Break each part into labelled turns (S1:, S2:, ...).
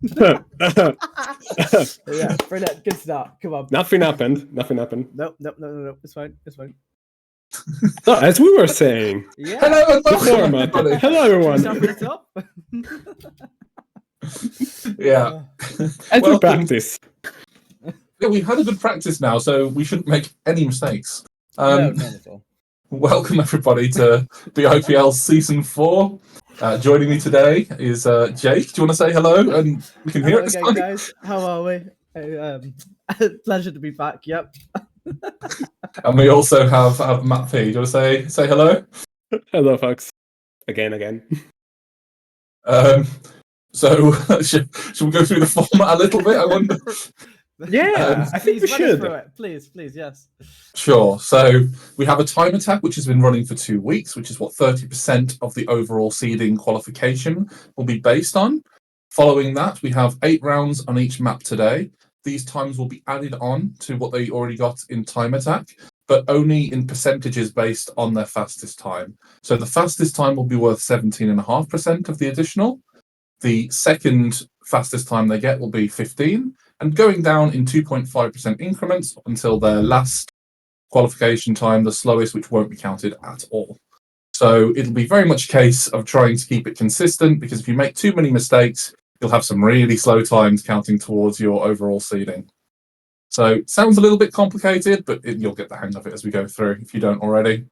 S1: Yeah, brilliant. Good start. Come on.
S2: Nothing happened.
S1: Nope. It's fine.
S2: So, as we were saying,
S1: Yeah.
S3: Hello,
S2: the format. Hello, everyone.
S1: Start from the top.
S3: Yeah.
S2: As we
S3: Welcome.
S2: practice.
S3: Yeah, we've had a good practice now, so we shouldn't make any mistakes.
S1: No, none at all.
S3: Welcome everybody to BIPL Season 4. Joining me today is Jake. Do you want to say hello? And we can hear
S1: Hello
S3: it this
S1: again,
S3: time.
S1: guys. How are we? Pleasure to be back. Yep.
S3: And we also have Matt P. Do you want to say hello?
S2: Hello, folks. Again.
S3: So should we go through the format a little bit? I wonder.
S2: Yeah, I think we
S1: Please run us
S2: should.
S1: through it. Please, yes.
S3: Sure. So we have a time attack which has been running for 2 weeks, which is what 30% of the overall seeding qualification will be based on. Following that, we have 8 rounds on each map today. These times will be added on to what they already got in time attack, but only in percentages based on their fastest time. So the fastest time will be worth 17.5% of the additional. The second fastest time they get will be 15, and going down in 2.5% increments until their last qualification time, the slowest, which won't be counted at all. So it'll be very much a case of trying to keep it consistent, because if you make too many mistakes, you'll have some really slow times counting towards your overall seeding. So it sounds a little bit complicated, but you'll get the hang of it as we go through if you don't already.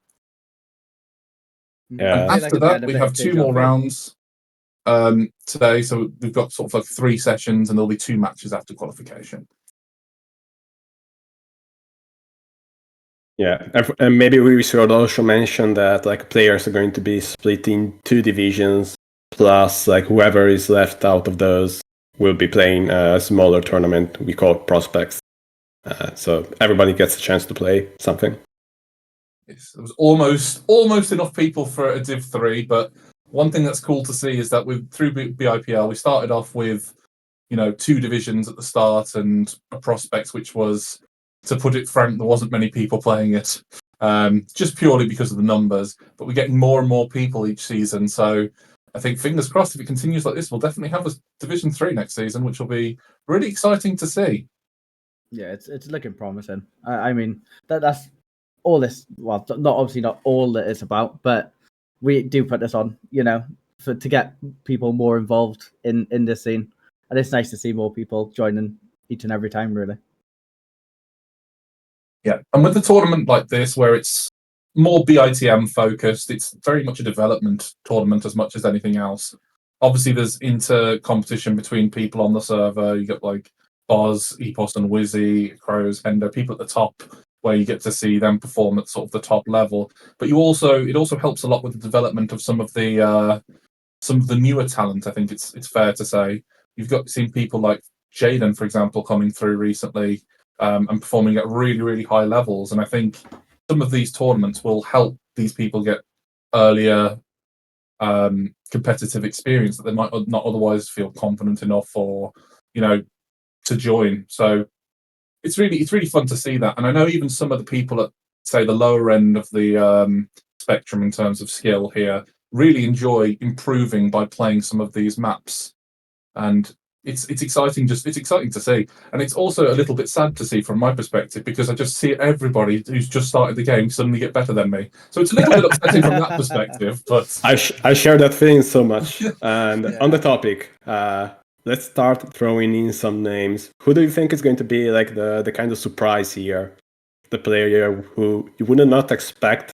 S2: Yeah.
S3: And after that, we have 2 more rounds today. So we've got sort of like 3 sessions, and there'll be 2 matches after qualification.
S2: Yeah, and maybe we should also mention that like players are going to be split in 2 divisions, plus like whoever is left out of those will be playing a smaller tournament we call prospects. So everybody gets a chance to play something.
S3: Yes, there was almost enough people for a Div 3, but one thing that's cool to see is that through BIPL we started off with 2 divisions at the start and a prospects, which was, to put it frank, there wasn't many people playing it, just purely because of the numbers. But we're getting more and more people each season, so I think fingers crossed if it continues like this, we'll definitely have a Division 3 next season, which will be really exciting to see.
S1: Yeah, it's looking promising. I mean, that's all this. Well, not all that it's about, but we do put this on, to get people more involved in this scene, and it's nice to see more people joining each and every time, really.
S3: Yeah, and with a tournament like this, where it's more BITM focused, it's very much a development tournament as much as anything else. Obviously, there's inter-competition between people on the server. You get like Boz, Epos and Wizzy, Crows, Hendo, people at the top, where you get to see them perform at sort of the top level. But it also helps a lot with the development of some of the newer talent. I think it's fair to say you've seen people like Jaden, for example, coming through recently and performing at really, really high levels. And I think some of these tournaments will help these people get earlier competitive experience that they might not otherwise feel confident enough or to join. So it's really fun to see that. And I know even some of the people at, say, the lower end of the spectrum in terms of skill here really enjoy improving by playing some of these maps. And it's exciting to see. And it's also a little bit sad to see from my perspective, because I just see everybody who's just started the game suddenly get better than me. So it's a little bit upsetting from that perspective. But
S2: I share that feeling so much. And
S1: Yeah.
S2: on the topic, let's start throwing in some names. Who do you think is going to be like the kind of surprise here? The player who you would not expect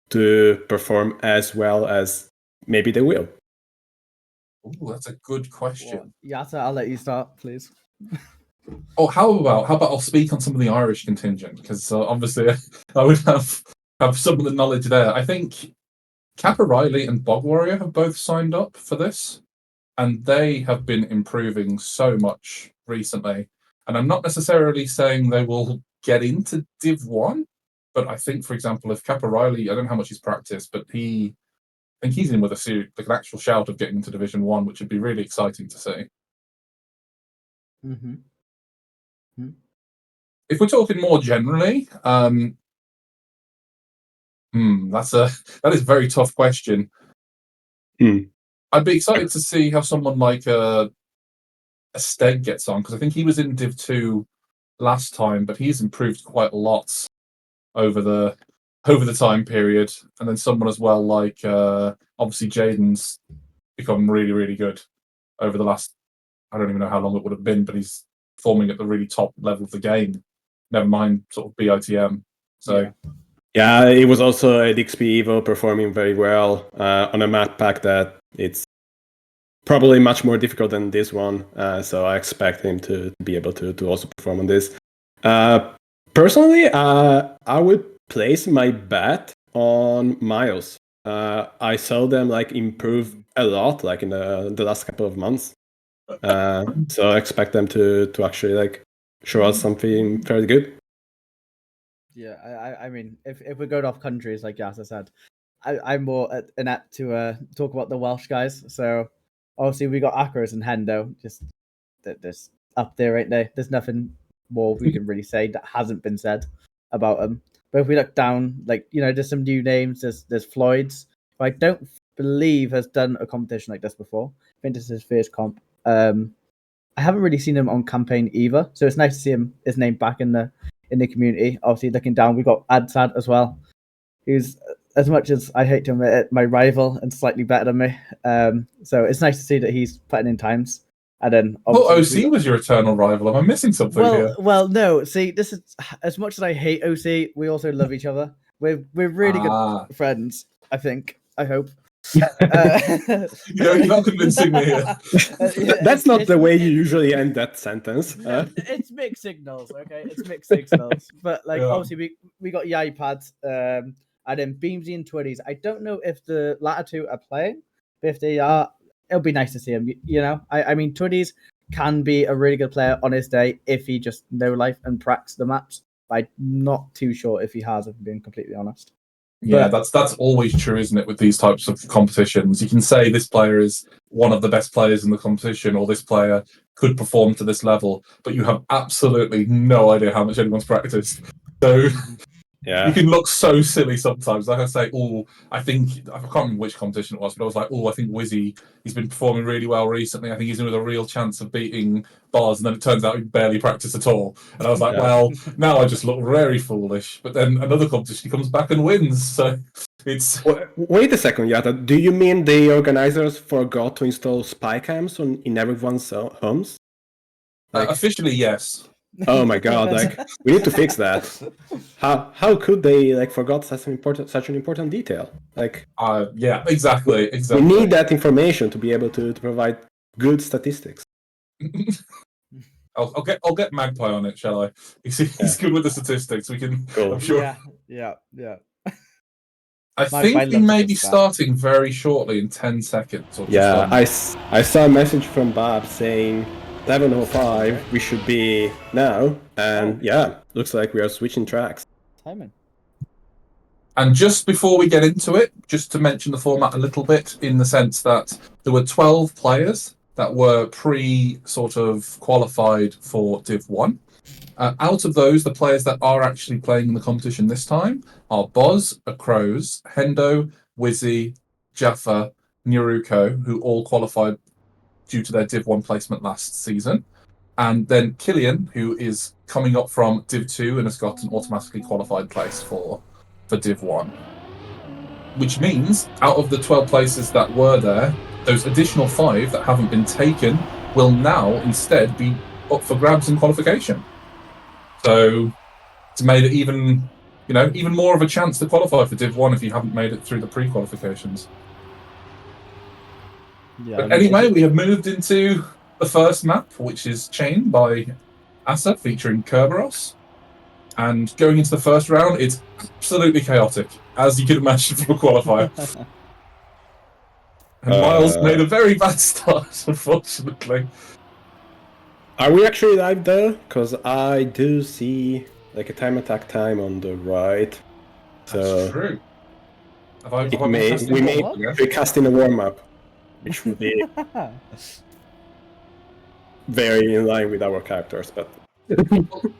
S2: to perform as well as maybe they will.
S3: ooh, that's a good question.
S1: Yata, I'll let you start, please.
S3: Oh, how about I'll speak on some of the Irish contingent, because obviously I would have some of the knowledge there. I think Kappa Riley and Bog Warrior have both signed up for this, and they have been improving so much recently. And I'm not necessarily saying they will get into Div 1, but I think, for example, if Kappa Riley, I don't know how much he's practiced, but I think he's in with an actual shout of getting into Division 1, which would be really exciting to see.
S1: Mm-hmm.
S3: If we're talking more generally, that is a very tough question. I'd be excited to see how someone like Esteg gets on, because I think he was in Div 2 last time, but he's improved quite a lot over the time period. And then someone as well like obviously Jaden's become really, really good over the last, I don't even know how long it would have been, but he's performing at the really top level of the game. Never mind sort of BITM. So
S2: yeah, it was also at XP Evo performing very well on a map pack that it's probably much more difficult than this one. So I expect him to be able to also perform on this. Personally, I would place my bet on Miles. I saw them like improve a lot, like in the last couple of months. So I expect them to actually like show us something fairly good.
S1: Yeah, I mean, if we're going off countries, like Yasa said, I'm more inept to talk about the Welsh guys. So obviously we got Akros and Hendo, just that's up there right there. There's nothing more we can really say that hasn't been said about them. But if we look down, like there's some new names. There's Floyd's, who I don't believe has done a competition like this before. I think this is his first comp. I haven't really seen him on campaign either, so it's nice to see his name back in the community. Obviously, looking down, we got Adsad as well, who's, as much as I hate to admit it, my rival and slightly better than me. So it's nice to see that he's putting in times. And then
S3: OC was your eternal rival. Am I missing something here?
S1: Well, no. See, this is, as much as I hate OC, we also love each other. We're really good friends. I think. I hope.
S3: You're not convincing me here.
S2: That's not the way you usually end that sentence.
S1: It's mixed signals, okay? It's mixed signals. But obviously we got Yai pads, and then Beamsy and Twitties. I don't know if the latter two are playing, but if they are, it'll be nice to see him. I mean, Twitties can be a really good player on his day if he just know life and practice the maps. But I'm not too sure if he has, if I'm being completely honest.
S3: Yeah, that's always true, isn't it, with these types of competitions? You can say this player is one of the best players in the competition, or this player could perform to this level, but you have absolutely no idea how much anyone's practiced. So
S2: yeah,
S3: you can look so silly sometimes. Like I say, I can't remember which competition it was, but I was like, I think Wizzy, he's been performing really well recently. I think he's in with a real chance of beating Bars, and then it turns out he barely practiced at all. And I was like, well, now I just look very foolish. But then another competition, he comes back and wins. So it's...
S2: Wait a second, Yata. Do you mean the organizers forgot to install spy cams in everyone's homes?
S3: Officially, yes.
S2: Oh my god! Like, we need to fix that. How could they forgot such an important detail?
S3: Yeah, exactly.
S2: We need that information to be able to provide good statistics.
S3: I'll get Magpie on it, shall I? He's good with the statistics. We can. Cool. I'm sure.
S1: Yeah.
S3: I think we may be starting very shortly in 10 seconds. Or just
S2: I saw a message from Bob saying 7:05. We should be now, and looks like we are switching tracks.
S1: Timing.
S3: And just before we get into it, just to mention the format a little bit, in the sense that there were 12 players that were sort of qualified for Div 1. Out of those, the players that are actually playing in the competition this time are Boz, Akros, Hendo, Wizzy, Jaffa, Niruko, who all qualified due to their Div 1 placement last season. And then Killian, who is coming up from Div 2 and has got an automatically qualified place for Div 1. Which means, out of the 12 places that were there, those additional 5 that haven't been taken will now instead be up for grabs in qualification. So it's made it even more of a chance to qualify for Div 1 if you haven't made it through the pre-qualifications. Yeah, but anyway, we have moved into the first map, which is Chain by Asa, featuring Kerberos. And going into the first round, it's absolutely chaotic, as you can imagine from a qualifier. And Miles made a very bad start, unfortunately.
S2: Are we actually live though? Because I do see a time attack time on the right. So
S3: that's true.
S2: We may be casting a warm up, which will be very in line with our characters. But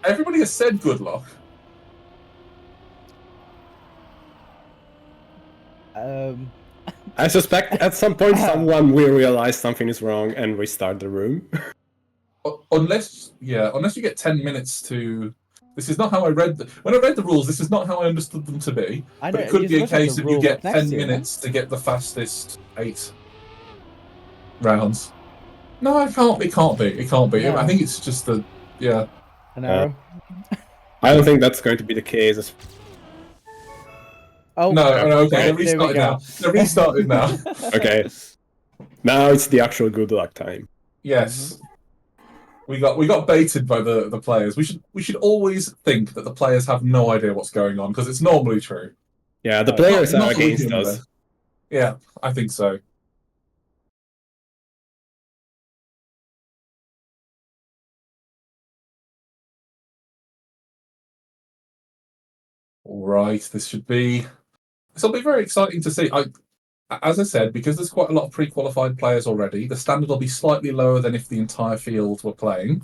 S3: everybody has said good luck.
S2: I suspect at some point someone will realize something is wrong and restart the room.
S3: Unless you get 10 minutes to. This is not how I read when I read the rules. This is not how I understood them to be.
S1: I know,
S3: But it could
S1: you
S3: be a
S1: must have
S3: case
S1: the
S3: of you
S1: rule
S3: get
S1: book next
S3: 10
S1: to you, no?
S3: minutes to get the fastest 8 rounds. No, it can't. It can't be. It can't be.
S1: No.
S3: I think it's just
S1: an arrow.
S2: I don't think that's going to be the case.
S1: Oh
S3: no. Okay,
S2: okay.
S3: they're
S1: There we
S3: restarted
S1: go.
S3: now. They're restarted now.
S2: Okay. Now it's the actual good luck time.
S3: Yes. We got baited by the players. We should always think that the players have no idea what's going on because it's normally true.
S2: Yeah, the players
S3: Not
S2: are
S3: that we're
S2: against
S3: human,
S2: us.
S3: though. Yeah, I think so. All right, this will be very exciting to see. As I said, because there's quite a lot of pre-qualified players already, the standard will be slightly lower than if the entire field were playing.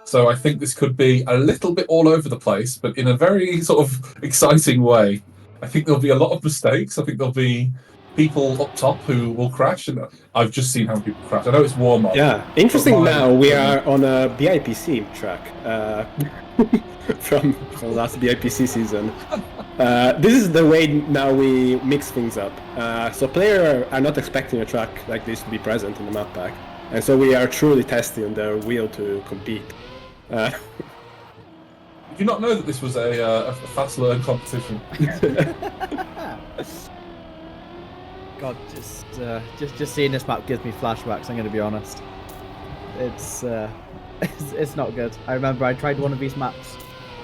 S3: So I think this could be a little bit all over the place, but in a very sort of exciting way. I think there'll be a lot of mistakes. I think there'll be people up top who will crash, and I've just seen how many people crash. I know it's warm up.
S2: Yeah, interesting. Now we are on a BIPC track from last BIPC season. This is the way now we mix things up. So players are not expecting a track like this to be present in the map pack, and so we are truly testing their will to compete.
S3: Did you not know that this was a fast learn competition?
S1: God, just seeing this map gives me flashbacks. I'm going to be honest. It's not good. I remember I tried one of these maps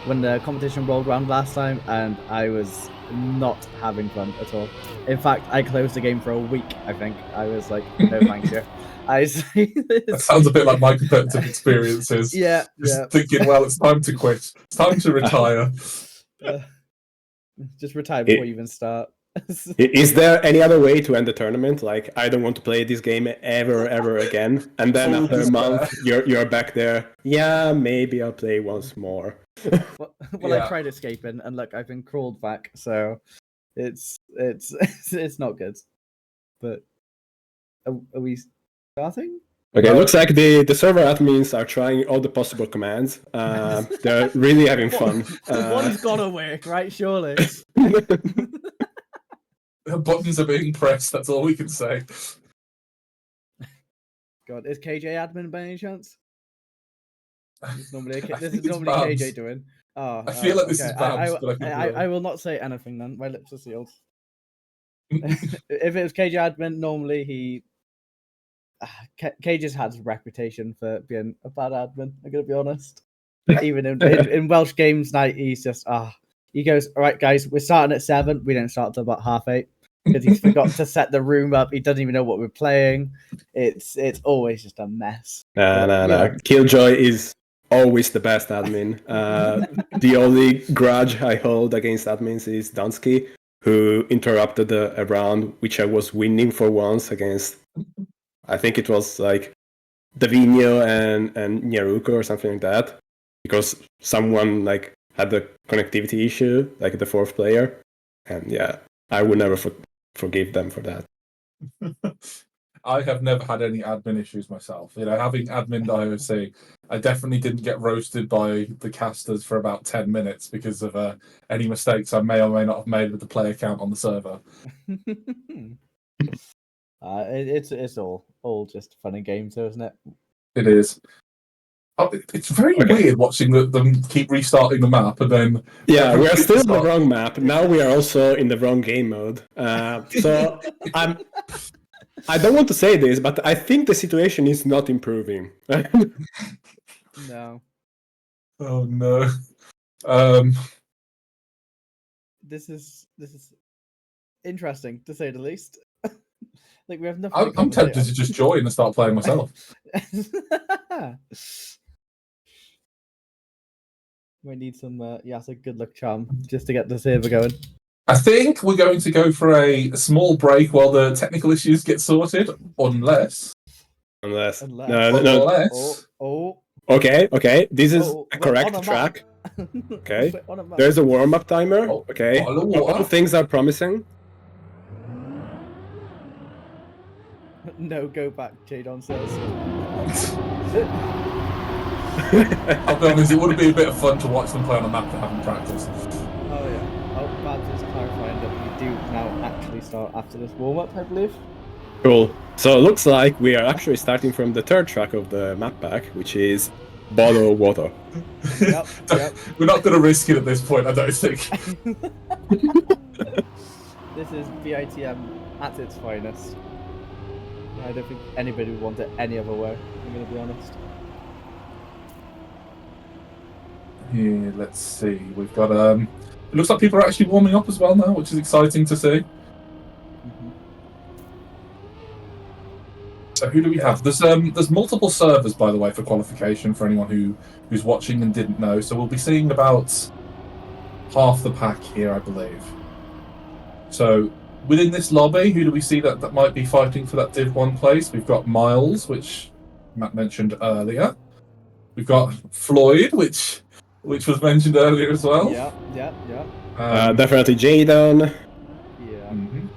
S1: when the competition rolled around last time, and I was not having fun at all. In fact, I closed the game for a week. I think I was like, no, thank you.
S3: That sounds a bit like my competitive experiences.
S1: Yeah.
S3: Thinking, well, it's time to quit. It's time to retire.
S1: Just retire before you even start.
S2: Is there any other way to end the tournament? Like, I don't want to play this game ever again. And then after a month, you're back there. Yeah, maybe I'll play once more.
S1: Well, yeah. I tried escaping, and look, I've been crawled back. So it's not good. But are we starting?
S2: Okay, looks like the server admins are trying all the possible commands. They're really having fun.
S1: One's gotta work, right? Surely.
S3: Buttons are being pressed. That's all we can say.
S1: God, is KJ admin by any chance? This is normally KJ doing. Oh,
S3: I feel like this is Babs, but
S1: I will not say anything then. My lips are sealed. If it was KJ admin, normally he. KJ's had a reputation for being a bad admin. I'm gonna be honest. Even in Welsh games night, he's just he goes, all right, guys, we're starting at 7. We don't start till about 8:30 because he's forgot to set the room up. He doesn't even know what we're playing. It's always just a mess.
S2: No. Killjoy is always the best admin. The only grudge I hold against admins is Dunsky, who interrupted a round which I was winning for once against. I think it was like Davino and Nyaruko or something like that, because someone like had the connectivity issue, like the 4th player, and yeah, I would never forgive them for that.
S3: I have never had any admin issues myself. Having admin IOC, I definitely didn't get roasted by the casters for about 10 minutes because of any mistakes I may or may not have made with the player count on the server.
S1: It's all just fun and games, though, isn't it?
S3: It is. It's very weird watching them keep restarting the map and then.
S2: Yeah, we are still in the wrong map. Now we are also in the wrong game mode. So I don't want to say this, but I think the situation is not improving.
S1: No.
S3: Oh no.
S1: This is interesting to say the least. Like we have nothing.
S3: I'm tempted to just join and start playing myself.
S1: We need some a good luck charm just to get the server going.
S3: I think we're going to go for a small break while the technical issues get sorted, unless.
S2: No. Okay. This is a correct track. Okay. There's a warm-up timer. Okay. All things are promising.
S1: No, go back, Jadon says.
S3: I'll be honest, it would be a bit of fun to watch them play on a map they haven't practiced.
S1: Oh yeah. Oh, Babs is clarifying that we do now actually start after this warm-up, I believe.
S2: Cool. So it looks like we are actually starting from the third track of the map pack, which is bottle water.
S1: Yep.
S3: We're not going to risk it at this point, I don't think.
S1: This is BITM at its finest. I don't think anybody would want it any other way, I'm going to be honest.
S3: Here, let's see. We've got it looks like people are actually warming up as well now, which is exciting to see. So who do we have? There's multiple servers, by the way, for qualification for anyone who's watching and didn't know. So we'll be seeing about half the pack here, I believe. So within this lobby, who do we see that might be fighting for that Div 1 place? We've got Miles, which Matt mentioned earlier. We've got Floyd, which was mentioned earlier as well.
S1: Yeah.
S2: Definitely Jadon.
S1: Yeah.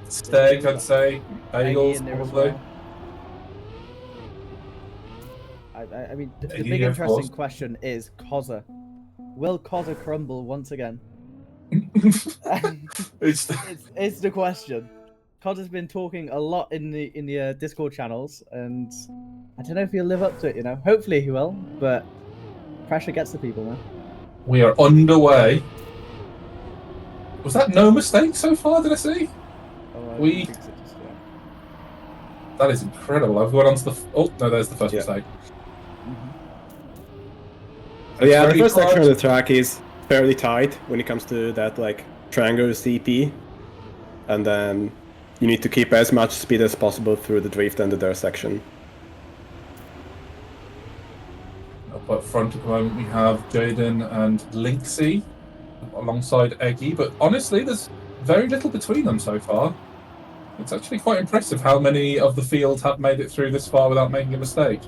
S3: Steak, I'd say. Bagels, probably.
S1: Well. I mean, the big interesting question is Koza. Will Koza crumble once again?
S3: It's
S1: the question. Koza's been talking a lot in the Discord channels, and I don't know if he'll live up to it. You know, hopefully he will, but pressure gets to people, man.
S3: We are underway. Was that no mistake so far? Did I see?
S1: Oh,
S3: We-
S1: think so, just, yeah.
S3: That is incredible. I've gone on to the. Oh no, there's the first mistake.
S2: Yeah, the
S3: Very
S2: first section of
S3: hard.
S2: the track is fairly tight when it comes to that like triangle CP, and then you need to keep as much speed as possible through the drift and the dirt section.
S3: Up up front at the moment we have Jaden and Linksy alongside Eggy, but honestly there's very little between them so far. It's actually quite impressive how many of the field have made it through this far without making a mistake.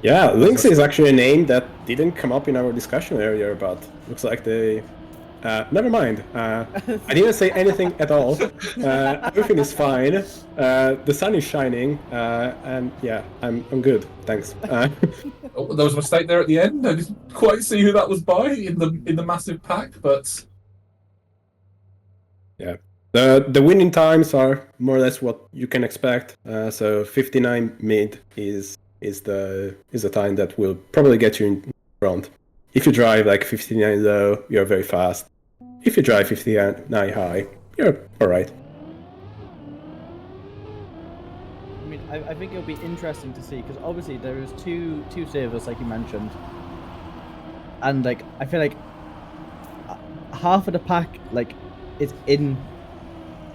S2: Yeah, Lynx is actually a name that didn't come up in our discussion earlier, but looks like they... never mind. I didn't say anything at all. Everything is fine. The sun is shining, and yeah, I'm good. Thanks.
S3: Oh, there was a mistake there at the end. I didn't quite see who that was by in the massive pack, but
S2: yeah, the winning times are more or less what you can expect. So 59 mid is the time that will probably get you in front. If you drive like 59 low, you're very fast. If you drive 59 high, you're alright.
S1: I mean, I think it'll be interesting to see, because obviously there is two servers, like you mentioned, and like I feel like half of the pack like is in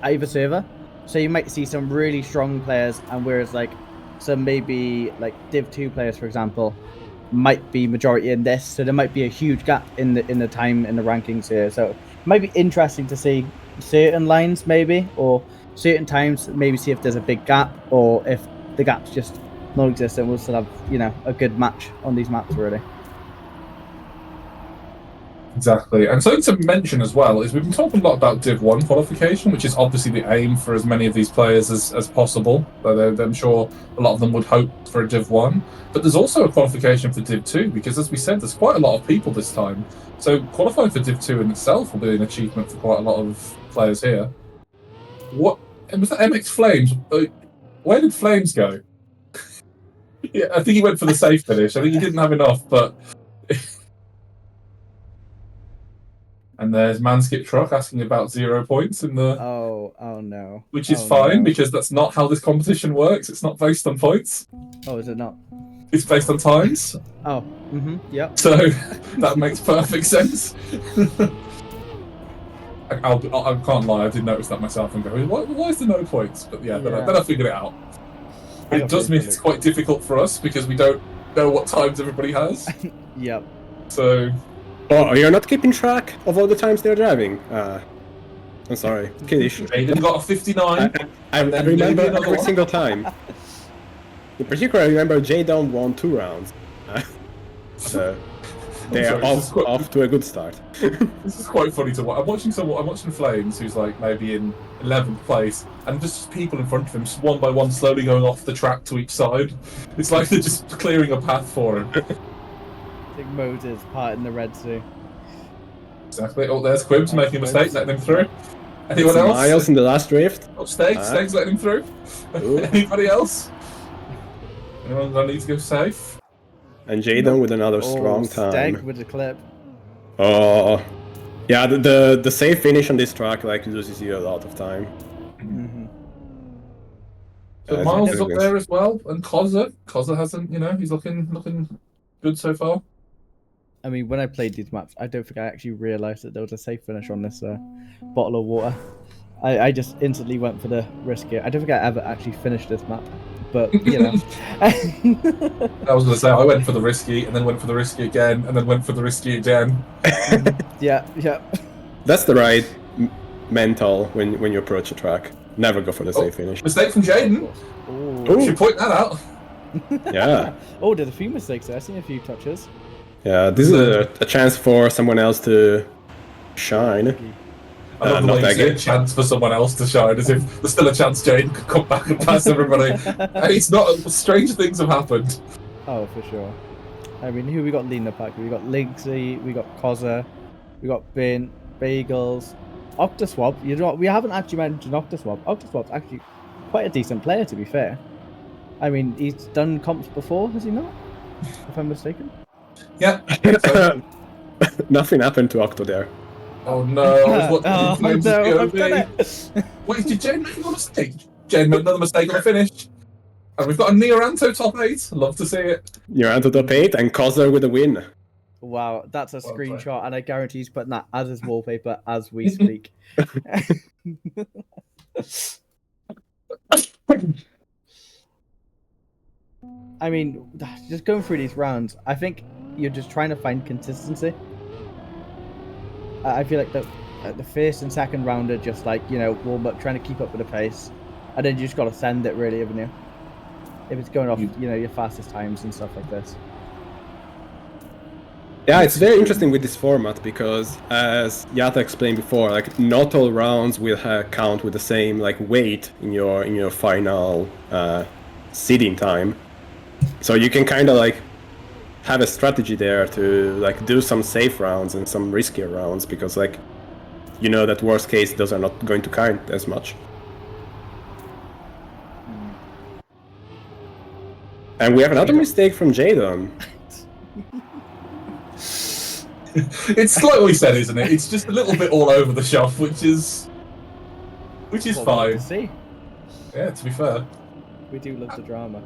S1: either server, so you might see some really strong players, and whereas like some maybe like Div 2 players, for example, might be majority in this, so there might be a huge gap in the time in the rankings here. So it might be interesting to see certain lines maybe, or certain times, maybe see if there's a big gap, or if the gap's just non-existent. We'll still have, you know, a good match on these maps really.
S3: exactly. And something to mention as well is we've been talking a lot about Div 1 qualification, which is obviously the aim for as many of these players as possible. But I'm sure a lot of them would hope for a Div 1. But there's also a qualification for Div 2, because as we said, there's quite a lot of people this time. So qualifying for Div 2 in itself will be an achievement for quite a lot of players here. What? And was that MX Flames? Where did Flames go? Yeah, I think he went for the safe finish. I think he didn't have enough, but... And there's Manskip Truck asking about 0 points in the...
S1: Oh no.
S3: Which is fine,
S1: no.
S3: because that's not how this competition works. It's not based on points.
S1: Oh, is it not?
S3: It's based on times.
S1: Oh, yep.
S3: So that makes perfect sense. I can't lie, I did notice that myself and go, why is there no points? But yeah, then I figured it out. It does mean it's quite difficult for us because we don't know what times everybody has.
S1: Yep.
S3: So...
S2: Oh, you're not keeping track of all the times they're driving? I'm sorry, kiddish.
S3: Aiden got a 59.
S2: I remember every single time. In particular, I remember J-Down won 2 rounds. So they are off to a good start.
S3: This is quite funny to watch. I'm watching Flames, who's like maybe in 11th place, and just people in front of him, one by one, slowly going off the track to each side. It's like they're just clearing a path for him.
S1: Like Moses part in the Red Sea.
S3: Exactly. Oh, there's Quibs making a mistake,
S1: Quibs.
S3: letting him through. Anyone
S2: It's
S3: else?
S2: Miles in the last drift.
S3: Oh, Stakes letting him through. Anybody else? Anyone gonna need to go safe?
S2: And Jaden with another strong
S1: Stag
S2: time.
S1: with the clip.
S2: Oh, yeah. The safe finish on this track like loses you a lot of time.
S1: Mm-hmm.
S3: So Miles is up there as well, and Kozza hasn't. He's looking good so far.
S1: I mean, when I played these maps, I don't think I actually realised that there was a safe finish on this bottle of water. I just instantly went for the risky. I don't think I ever actually finished this map, but
S3: I was going to say I went for the risky, and then went for the risky again, and then went for the risky again.
S1: Yeah.
S2: That's the right mental when you approach a track. Never go for the safe finish.
S3: Mistake from Jaden.
S2: Oh,
S3: should point that out.
S2: Yeah.
S1: Oh, did a few mistakes there. I've seen a few touches.
S2: Yeah, this is a chance for someone else to shine.
S3: I love the way you say a chance for someone else to shine, as if there's still a chance Jaden could come back and pass everybody. It's not. Strange things have happened.
S1: Oh, for sure. I mean, who we got leading the pack? We got Linksy, we got Kozza, we got Bin, Bagels, Octoswap. You know what? We haven't actually mentioned Octoswap. Octoswap's actually quite a decent player, to be fair. I mean, he's done comps before, has he not? If I'm mistaken.
S3: Yeah.
S2: Nothing happened to Octo there.
S3: Oh no!
S1: I've done it.
S3: Wait, did Jane make another mistake? Jane made another mistake on the finish. And we've got a Neoranto top 8. Love to see it.
S2: Neoranto top 8 and Kozza with a win.
S1: Wow, that's a screenshot, and I guarantee he's putting that as his wallpaper as we speak. I mean, just going through these rounds, I think you're just trying to find consistency. I feel like the first and second round are just like, warm up, trying to keep up with the pace, and then you just got to send it, really, haven't you? If it's going off, your fastest times and stuff like this.
S2: Yeah, it's very interesting with this format because, as Yata explained before, like not all rounds will count with the same like weight in your final seeding time. So you can kind of like have a strategy there to like do some safe rounds and some riskier rounds because like that worst case those are not going to count as much. And we have another mistake from Jadon.
S3: It's like we said, isn't it? It's just a little bit all over the shop, which is fine.
S1: To see.
S3: Yeah, to be fair.
S1: We do love the drama.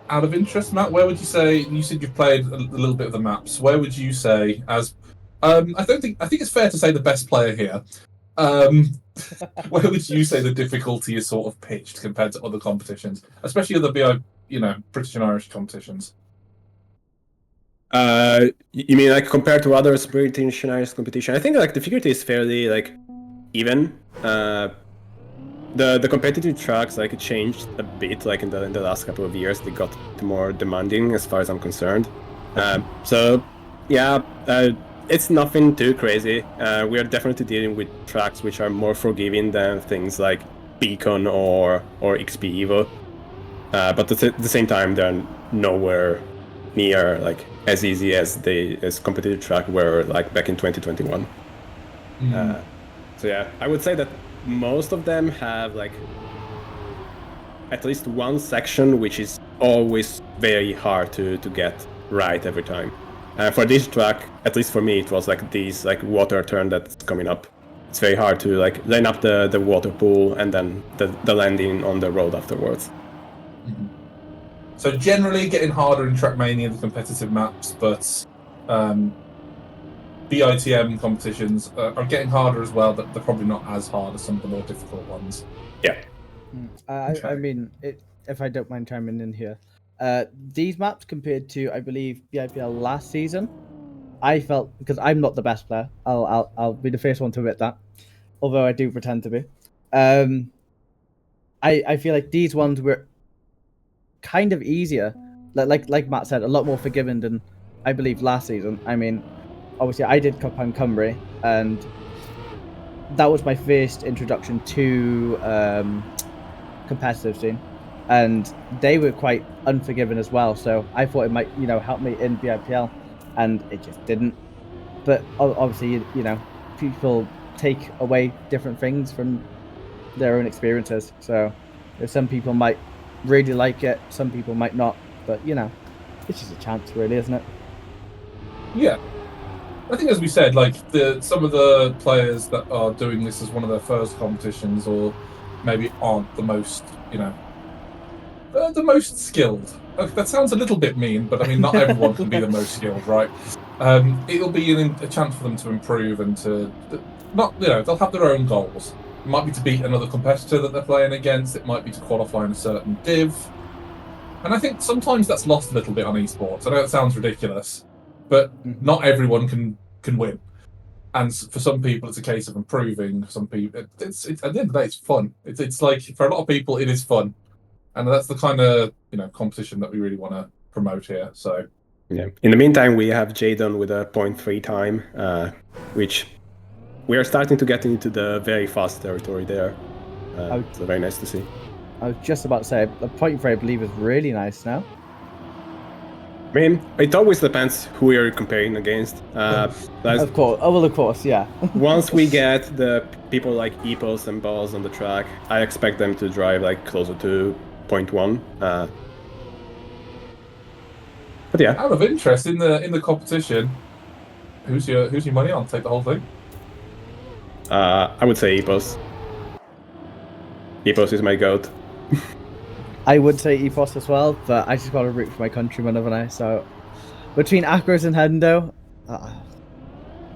S3: Out of interest, Matt, where would you say? You said you've played a little bit of the maps. Where would you say, as I think it's fair to say the best player here. Where would you say the difficulty is sort of pitched compared to other competitions, especially other British and Irish competitions?
S2: You mean like compared to other British and Irish competition? I think like the difficulty is fairly like even. The competitive tracks like changed a bit like in the last couple of years. They got more demanding as far as I'm concerned. So yeah, it's nothing too crazy. We are definitely dealing with tracks which are more forgiving than things like Beacon or XP Evo. But at the same time, they're nowhere near like as easy as competitive track were like back in 2021. So yeah, I would say that most of them have like at least one section which is always very hard to get right every time. For this track, at least for me, it was like this like water turn that's coming up. It's very hard to like line up the water pool and then the landing on the road afterwards.
S3: Mm-hmm. So generally getting harder in Trackmania, the competitive maps, but BITM competitions are getting harder as well, but they're probably not as hard as some of the more difficult ones.
S2: Yeah.
S1: Okay. I mean, if I don't mind chiming in here, these maps compared to, I believe, BIPL last season, I felt, because I'm not the best player, I'll be the first one to admit that, although I do pretend to be. I feel like these ones were kind of easier, like Matt said, a lot more forgiving than I believe last season. I mean, obviously I did Cup and Cymru, and that was my first introduction to competitive scene, and they were quite unforgiving as well. So I thought it might, help me in BIPL. and it just didn't. But obviously, you know, people take away different things from their own experiences. So some people might really like it, some people might not. But you know, it's just a chance, really, isn't it?
S3: Yeah. I think, as we said, like some of the players that are doing this as one of their first competitions, or maybe aren't the most, the most skilled. Okay, that sounds a little bit mean, but I mean, not everyone can be the most skilled, right? It'll be a chance for them to improve and to not, they'll have their own goals. It might be to beat another competitor that they're playing against. It might be to qualify in a certain div. And I think sometimes that's lost a little bit on esports. I know it sounds ridiculous, but not everyone can win. And for some people, it's a case of improving. Some people, it's at the end of the day, it's fun. It's like, for a lot of people, it is fun, and that's the kind of competition that we really want to promote here. So
S2: yeah. In the meantime, we have Jadon with a 0.3 time, which we are starting to get into the very fast territory there. So very nice to see.
S1: I was just about to say the 0.3, I believe, is really nice now.
S2: I mean, it always depends who you're comparing against.
S1: Of course, of course, yeah.
S2: Once we get the people like Epos and Balls on the track, I expect them to drive like closer to 0.1. But yeah.
S3: Out of interest, in the competition, who's your money on? Take the whole thing.
S2: I would say Epos. Epos is my goat.
S1: I would say Epos as well, but I just got to root for my countrymen, haven't I? So between Akros and Hendo,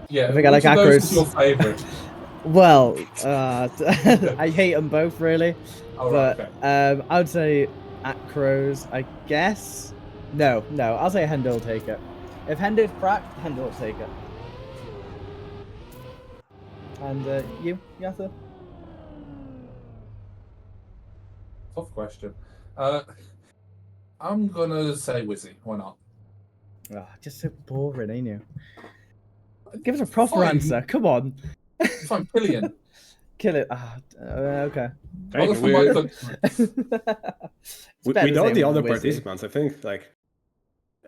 S3: yeah,
S1: I think I like Akros.
S3: Who's your favorite?
S1: Well, I hate them both, really.
S3: Oh,
S1: but
S3: right, okay.
S1: I would say Akros, I guess. No, I'll say Hendo will take it. If Hendo's cracked, Hendo will take it. And you, Yatha?
S3: Tough question. I'm gonna say Wizzy. Why not?
S1: Just so boring, ain't you? Give us a proper
S3: Fine.
S1: answer. Come on.
S3: Fine, Pillion.
S1: Kill it. Okay.
S2: Right, we know the other participants. I think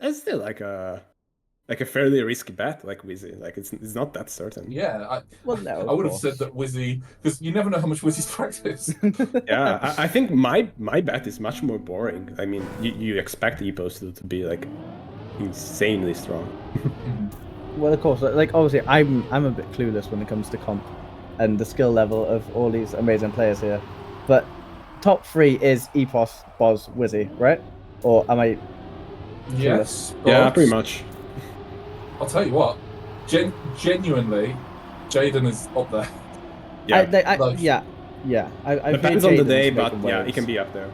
S2: it's still like a fairly risky bet, like Wizzy. Like it's not that certain.
S3: Yeah, I would have said that Wizzy, because you never know how much Wizzy's practiced.
S2: Yeah, I think my bet is much more boring. I mean, you expect Epos to be like insanely strong.
S1: Well, of course, like obviously, I'm a bit clueless when it comes to comp and the skill level of all these amazing players here. But top 3 is Epos, Boz, Wizzy, right? Or am I?
S3: Yes.
S2: Yeah, pretty much.
S3: I'll tell you what. Genuinely, Jadon is up there.
S1: Yeah. I
S2: depends on the day, but yeah, he can be up there.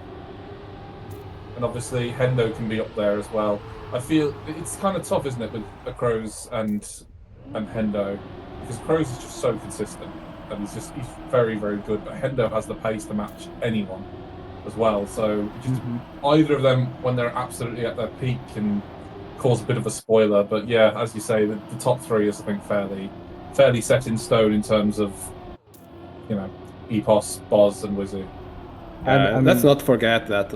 S3: And obviously, Hendo can be up there as well. I feel it's kind of tough, isn't it, with Crows and Hendo, because Crows is just so consistent and he's very, very good. But Hendo has the pace to match anyone as well. So just either of them, when they're absolutely at their peak, can cause a bit of a spoiler. But yeah, as you say, the top 3 is, I think, fairly set in stone in terms of Epos, Boz, and Wizzy.
S2: Let's not forget that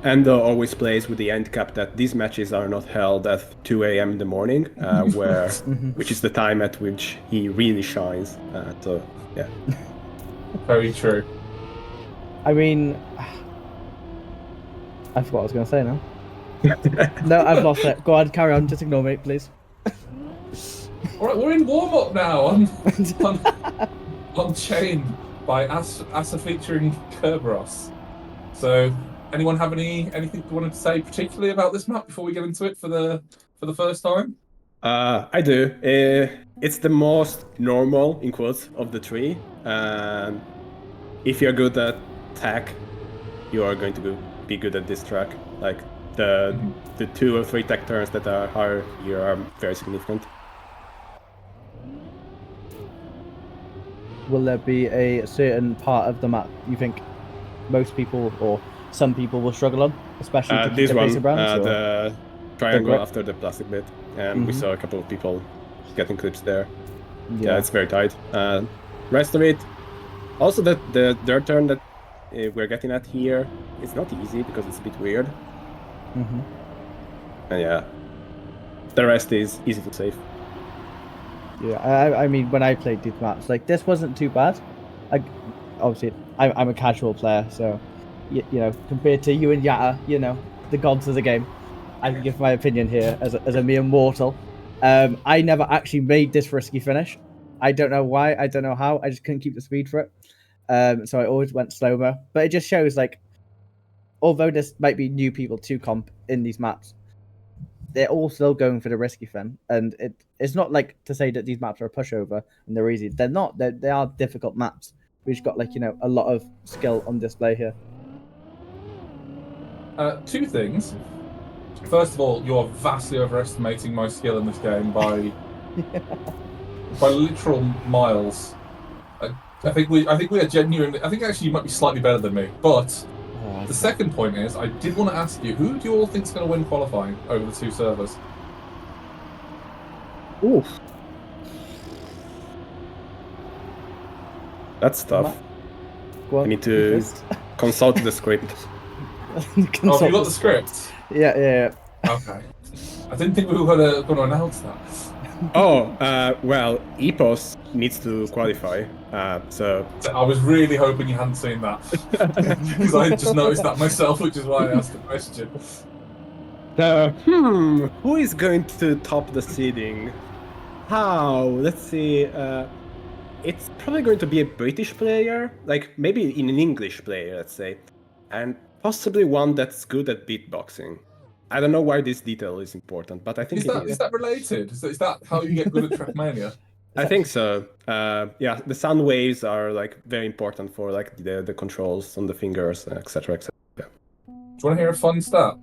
S2: Endo always plays with the handicap that these matches are not held at 2 a.m. in the morning, which is the time at which he really shines. So, yeah.
S3: Very true.
S1: I mean, I forgot what I was going to say now. No, I've lost it. Go on, carry on. Just ignore me, please.
S3: All right, we're in warm-up now on Chain by Asa featuring Kerberos. So, anyone have anything you wanted to say particularly about this map before we get into it for the first time?
S2: I do. It's the most normal, in quotes, of the 3. If you're good at tech, you are going to be good at this track. Like the 2 or 3 tech turns that are higher here are very significant.
S1: Will there be a certain part of the map you think most people or some people will struggle on, especially to keep
S2: this
S1: the
S2: one,
S1: basic brands?
S2: the triangle after the plastic bit, and we saw a couple of people getting clips there. Yeah, it's very tight. Rest of it, also the dirt turn that we're getting at here, it's not easy because it's a bit weird. And yeah, the rest is easy to save.
S1: Yeah, I mean, when I played these maps, like this wasn't too bad. Like, obviously, I'm a casual player, so you know, compared to you and Yatta, you know, the gods of the game, I can give my opinion here as a mere mortal. I never actually made this risky finish. I don't know why. I don't know how. I just couldn't keep the speed for it. So I always went slow mo. But it just shows like, although this might be new people to comp in these maps, they're all still going for the risky fin, and it's not like to say that these maps are a pushover and they're easy. They're not. They are difficult maps. We've got like, you know, a lot of skill on display here.
S3: Two things. First of all, you're vastly overestimating my skill in this game by literal miles. I think we are genuinely. I think actually you might be slightly better than me. But the second point is, I did want to ask you, who do you all think is going to win qualifying over the two servers?
S1: Ooh,
S2: That's tough.
S1: go on,
S2: I need to consult the script.
S3: Oh, have you got the script?
S1: Yeah.
S3: Okay. I didn't think we were going to announce that.
S2: Oh, well, EPOS needs to qualify. So
S3: I was really hoping you hadn't seen that, because I just noticed that myself, which is why I asked the question.
S2: Who is going to top the seeding? How? Let's see. It's probably going to be a British player, like maybe an English player, let's say, and possibly one that's good at beatboxing. I don't know why this detail is important, but I think
S3: Is that related? Is that how you get good at Trackmania?
S2: I think so. Yeah, the sound waves are like very important for like the controls on the fingers, etc., etc. Yeah.
S3: Do you want to hear a fun stat?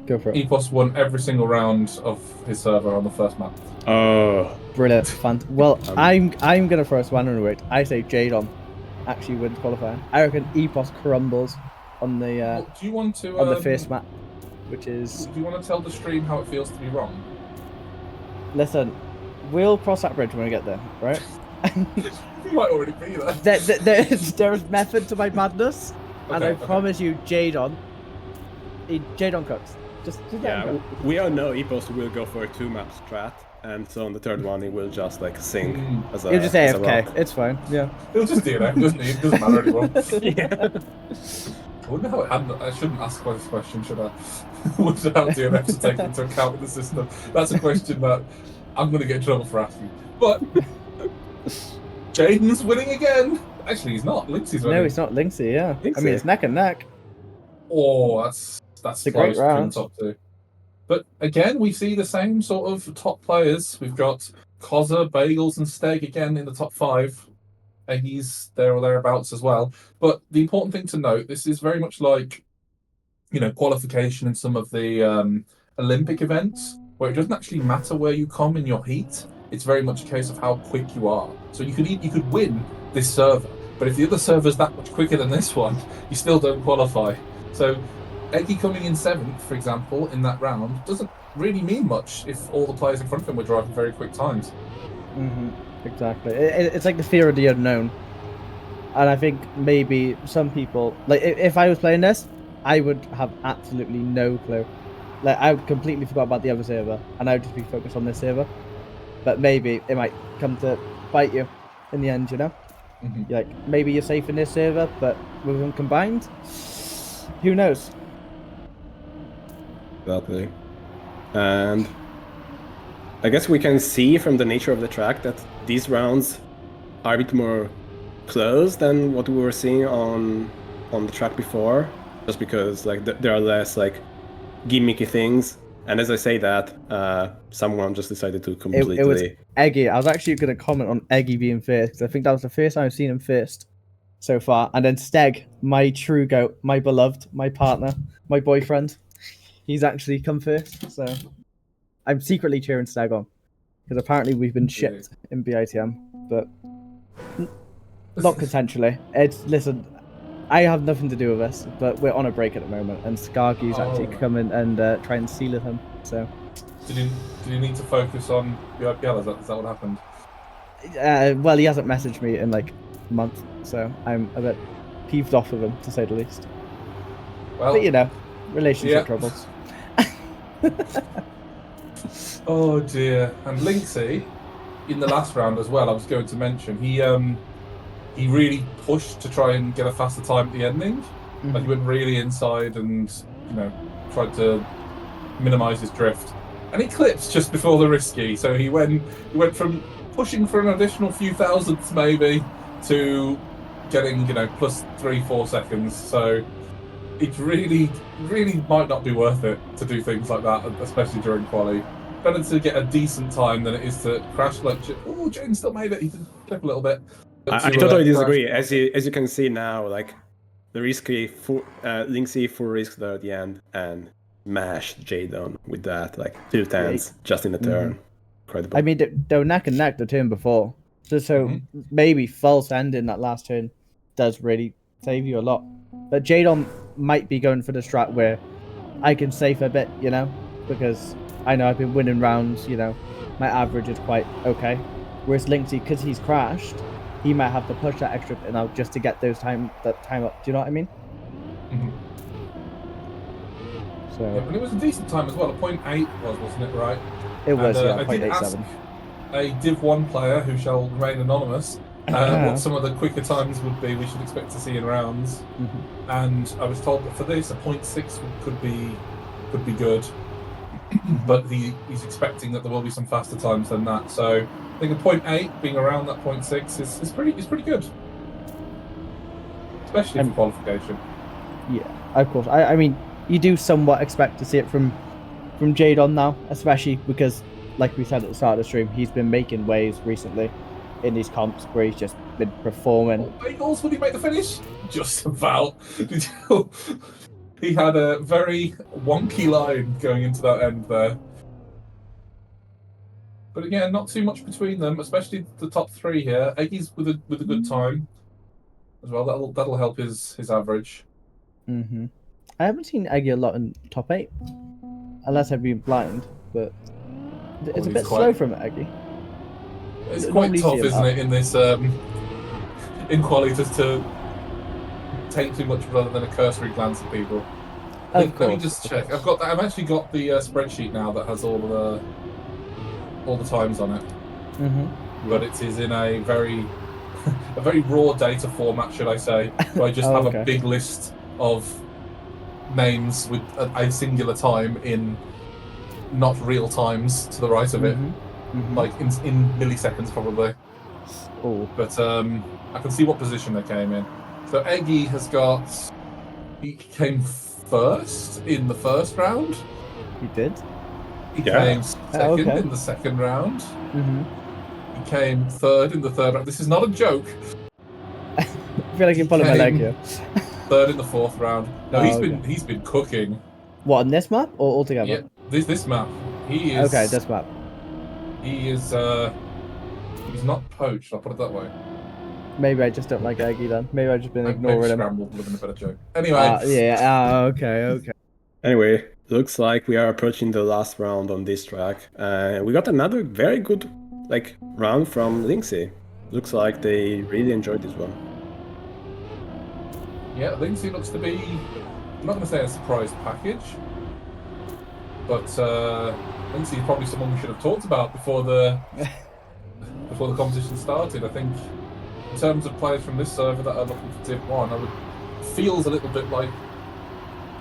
S1: Go for it.
S3: EPOS won every single round of his server on the first map.
S2: Oh,
S1: Brilliant, fun. Well, I'm gonna throw a spanner in the works. I say Jadon actually wins qualifying. I reckon Epos crumbles on the
S3: Do you want to
S1: on the first map, which is.
S3: Do you want to tell the stream how it feels to be wrong?
S1: Listen, we'll cross that bridge when we get there, right?
S3: You might already be there.
S1: There's method to my madness, and I promise you, Jadon cooks. Just
S2: yeah, we all know Epos will go for a 2-map strat, and so on the third one he will just like sing as a.
S1: He'll just AFK. It's fine. Yeah.
S3: He'll just do that. It doesn't matter anymore.
S2: Yeah.
S3: I wonder how it happened. I shouldn't ask this question, should I? Would how DNF to take into account in the system? That's a question that I'm going to get in trouble for asking. But Jaden's winning again. Actually, he's not. Lynxie's winning.
S1: No, it's not Lynxie. Yeah.
S2: Lynxie.
S1: I mean, it's neck and neck.
S3: Oh, that's
S1: a great
S3: close
S1: round.
S3: between the top two. But again, we see the same sort of top players. We've got Koza, Bagels, and Steg again in the top 5. And he's there or thereabouts as well. But the important thing to note, this is very much like, you know, qualification in some of the Olympic events, where it doesn't actually matter where you come in your heat. It's very much a case of how quick you are. So you could win this server, but if the other server's that much quicker than this one, you still don't qualify. So Eggy coming in 7th, for example, in that round, doesn't really mean much if all the players in front of him were driving very quick times.
S1: Mm-hmm. Exactly. It's like the fear of the unknown. And I think maybe some people, like if I was playing this, I would have absolutely no clue. Like I would completely forgot about the other server, and I would just be focused on this server. But maybe it might come to bite you in the end, you know?
S3: Mm-hmm.
S1: You're like, maybe you're safe in this server, but with them combined, who knows?
S2: Exactly. And I guess we can see from the nature of the track that these rounds are a bit more close than what we were seeing on the track before, just because like there are less like gimmicky things. And as I say that, someone just decided to completely.
S1: It was Eggy. I was actually going to comment on Eggy being first, because I think that was the first time I've seen him first so far. And then Steg, my true goat, my beloved, my partner, my boyfriend, he's actually come first. So I'm secretly cheering Steg on, because apparently we've been shipped in BITM, but not consensually. Listen, I have nothing to do with this, but we're on a break at the moment, and Skargy's actually come in and try and seal with him. So,
S3: did you need to focus on BIPL? Is that what happened?
S1: Well, he hasn't messaged me in like a month, so I'm a bit peeved off with him, to say the least.
S3: Well,
S1: but you know, relationship troubles.
S3: Oh dear. And Linksy, in the last round as well, I was going to mention, he really pushed to try and get a faster time at the ending. Like he went really inside and, tried to minimize his drift. And he clipped just before the risky. So he went from pushing for an additional few thousandths maybe to getting, plus 3-4 seconds. So it really, really might not be worth it to do things like that, especially during quali. Better to get a decent time than it is to crash like. Oh, James still made it. He did clip a little bit.
S2: I totally disagree. As you can see now, like the risky Linksy full risk there at the end and mashed Jadon with that, like 2 10s just in a turn. Incredible.
S1: I mean, they were neck and neck the turn before, so maybe false end in that last turn does really save you a lot. But Jadon might be going for the strat where I can save a bit, because I know I've been winning rounds. My average is quite okay. Whereas Linksy, because he's crashed, he might have to push that extra bit out just to get that time up. Do you know what I mean?
S3: So yeah, but it was a decent time as well. A 0.8 wasn't it? Right.
S1: It was.
S3: I did ask a Div 1 player who shall remain anonymous what some of the quicker times would be we should expect to see in rounds, and I was told that for this a 0.6 could be good, but he's expecting that there will be some faster times than that. So I think a 0.8 being around that 0.6 is pretty good, especially for qualification.
S1: Yeah, of course. I mean, you do somewhat expect to see it from Jadon now, especially because, like we said at the start of the stream, he's been making waves recently in these comps where he's just been performing.
S3: Bagels, would he make the finish? Just about. He had a very wonky line going into that end there. But again, not too much between them, especially the top three here. Eggy's with a good time as well. That'll help his average.
S1: I haven't seen Eggy a lot in top 8, unless I've been blind, but it's a bit slow from Eggy.
S3: It's quite tough, isn't it, in this in quali just to take too much rather than a cursory glance at people. Let me just check. I've actually got the spreadsheet now that has all the times on it. But it is in a very raw data format, should I say? Where I just have a big list of names with a singular time in not real times to the right of it. Like in milliseconds probably. But I can see what position they came in. So Eggy he came first in the first round.
S1: He did?
S3: He came second in the second round. He came third in the third round. This is not a joke.
S1: I feel like you're pulling my leg here.
S3: Third in the fourth round. No, he's been cooking.
S1: What, on this map or altogether?
S3: Yeah, this map. He is
S1: this map.
S3: He is he's not poached, I'll put it that way.
S1: Maybe I just don't like Eggy then. Maybe I've just been ignoring him.
S3: Scrambled would have been a better joke. Anyway.
S1: Okay.
S2: Anyway, looks like we are approaching the last round on this track. We got another very good round from Linksy. Looks like they really enjoyed this one.
S3: Yeah, Linksy looks to be, I'm not going to say a surprise package, but Linksy is probably someone we should have talked about before the competition started. I think in terms of players from this server that are looking for Div 1, feels a little bit like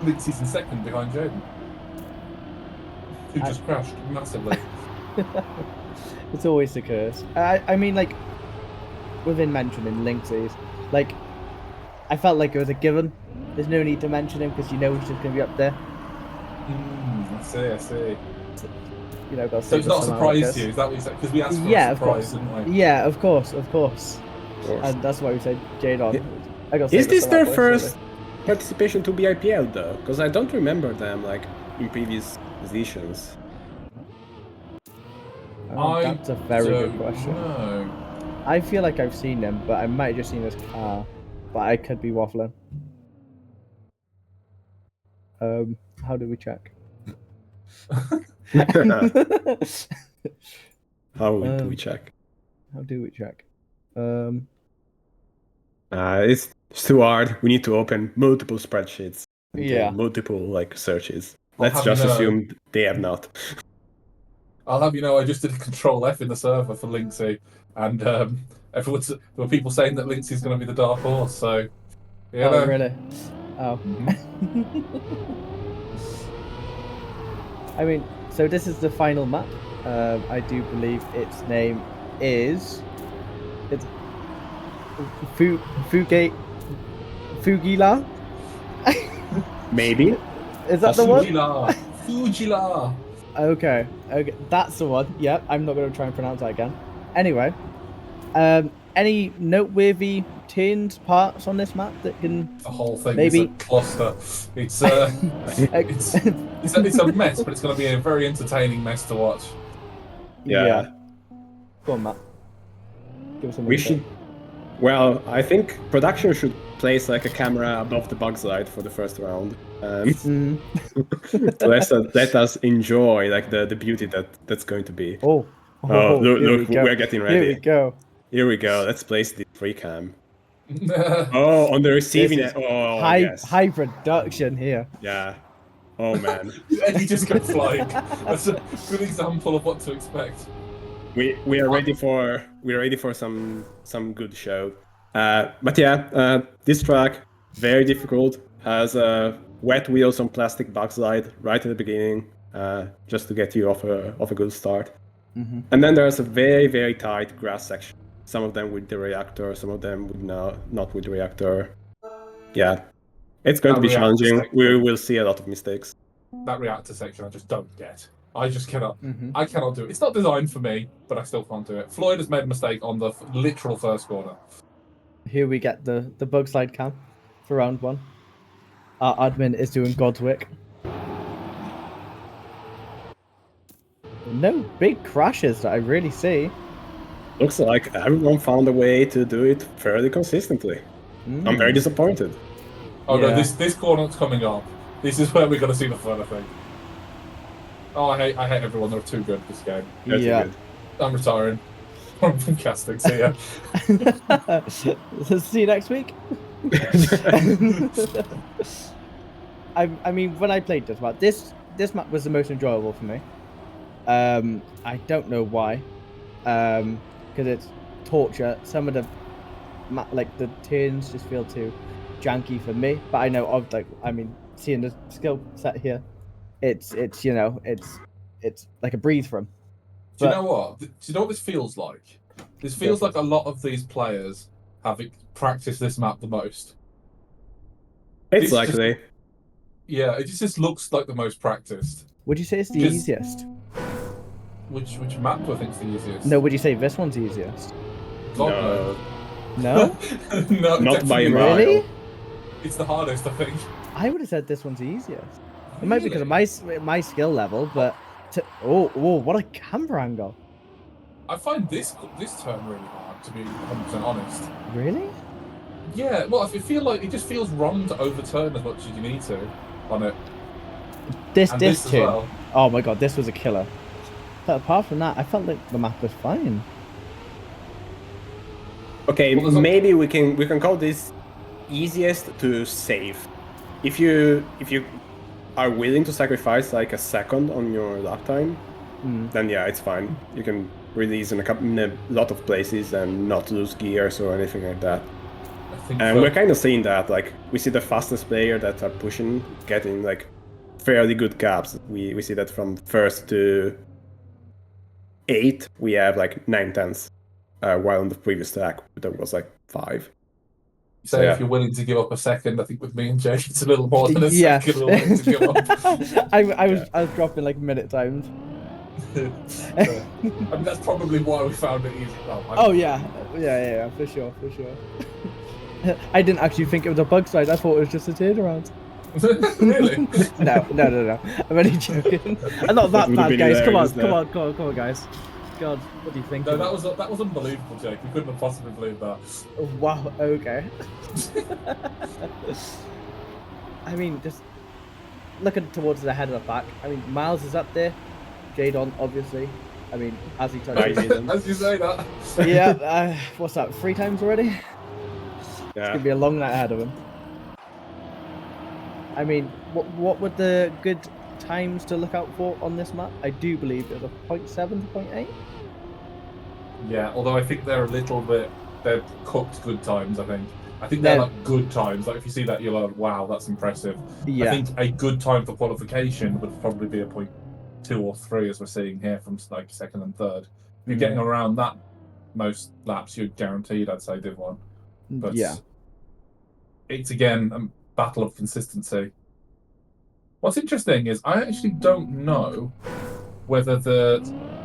S3: Linksy's in second behind Jaden, who just crashed massively.
S1: It's always the curse. I mean, within mentioning Linksy's, I felt like it was a given. There's no need to mention him because he's just going to be up there.
S3: I see.
S1: So
S3: it's not a surprise to you, is that what you said? Because we asked for a surprise, didn't we?
S1: Yeah, of course. And that's why we said Jadon.
S2: Is this their first participation to BIPL though? Because I don't remember them in previous editions.
S1: That's a very good question.
S3: No.
S1: I feel like I've seen them, but I might have just seen this car. But I could be waffling. How do we check?
S2: How do we check? It's too hard. We need to open multiple spreadsheets.
S1: Yeah.
S2: Multiple searches. Let's just assume they have not.
S3: I'll have you know, I just did a Control F in the server for Linksy, and there were people saying that Linksy's going to be the dark horse. So, you
S1: Oh,
S3: know.
S1: really? Oh. I mean, so this is the final map. I do believe its name is Fugila.
S2: Maybe.
S1: Is that the one?
S3: Fujila.
S1: Okay, that's the one. Yep, I'm not going to try and pronounce that again. Anyway, any noteworthy turned parts on this map that can
S3: The whole thing
S1: maybe
S3: is a cluster. It's it's a mess, but it's going to be a very entertaining mess to watch.
S2: Yeah.
S1: Go on, Matt. Give us some
S2: We
S1: insight.
S2: should. Well, I think production should place like a camera above the bug slide for the first round, and let us enjoy like the beauty that's going to be.
S1: Oh,
S2: Look, we're getting ready.
S1: Here we go.
S2: Here we go. Let's place the free cam. Oh, on the receiving
S1: This
S2: end.
S1: is
S2: Oh, yes.
S1: high production here.
S2: Yeah. Oh man.
S3: And you just go flying. That's a good example of what to expect.
S2: We are ready for some good show. But yeah, this track very difficult. Has wet wheels on plastic backslide right at the beginning, just to get you off a good start. And then there's a very tight grass section. Some of them with the reactor, some of them with not with the reactor. Yeah, it's going to be challenging. We will see a lot of mistakes.
S3: That reactor section, I just don't get. I just cannot. I cannot do it. It's not designed for me, but I still can't do it. Floyd has made a mistake on the literal first corner.
S1: Here we get the bug slide cam for round one. Our admin is doing God's work. No big crashes that I really see.
S2: Looks like everyone found a way to do it fairly consistently. I'm very disappointed.
S3: Oh no, this corner that's coming up. This is where we're going to see the fun, I think. Oh, I hate everyone. They're too good at this game.
S2: They're too good.
S3: I'm retiring. I'm from casting. See ya.
S1: See you next week. I mean, when I played this map, this map was the most enjoyable for me. I don't know why. Because it's torture. Some of the like the turns just feel too janky for me. But I know of seeing the skill set here, it's you know it's like a breathe from.
S3: Do you know what? Do you know what this feels like? This feels like a lot of these players have practiced this map the most.
S2: It's likely.
S3: It just looks like the most practiced.
S1: Would you say it's the easiest?
S3: Which map do I think is the easiest?
S1: No, would you say this one's easiest?
S3: God,
S1: no.
S3: No,
S2: not by a mile.
S1: Really?
S3: It's the hardest, I think.
S1: I would have said this one's the easiest. It might be because of my skill level, but what a camera angle!
S3: I find this turn really hard, to be 100% honest.
S1: Really?
S3: Yeah. Well, I feel like it just feels wrong to overturn as much as you need to on it.
S1: This
S3: turn.
S1: As well. Oh my god, this was a killer. But apart from that, I felt like the map was fine.
S2: Okay, maybe we can call this easiest to save. If you are willing to sacrifice like a second on your lap time, then yeah, it's fine. You can release in a lot of places and not lose gears or anything like that. And we're kind of seeing that. Like we see the fastest player that are pushing, getting like fairly good gaps. We see that from first to 8, we have like 9/10, while on the previous track there was like 5.
S3: So if you're willing to give up a second, I think with me and Jake, it's a little more than a second we're willing to give up.
S1: I was dropping like minute times.
S3: I mean, that's probably why we found it easy.
S1: Oh yeah, for sure. I didn't actually think it was a bug slide. I thought it was just a turnaround.
S3: Really?
S1: No. I'm only joking. I'm not that bad, guys. Come on, guys. God, what do you think?
S3: No, that was unbelievable, Jake. We couldn't have possibly believed that.
S1: Wow. Okay. I mean, just looking towards the head of the pack. I mean, Miles is up there. Jadon, obviously. I mean, as he touches
S3: as you say that.
S1: Yeah. What's that? 3 times already?
S2: Yeah.
S1: It's gonna be a long night ahead of him. I mean, what would the good times to look out for on this map. I do believe it's a 0.7 to 0.8.
S3: Yeah, although I think they're a little bit, they're cooked good times, I think they're like good times. Like if you see that, you're like, wow, that's impressive.
S1: Yeah.
S3: I think a good time for qualification would probably be a 0.2 or 3, as we're seeing here from like second and third. If you're getting around that most laps, you're guaranteed, I'd say, Div 1. But
S1: yeah,
S3: it's again a battle of consistency. What's interesting is I actually don't know whether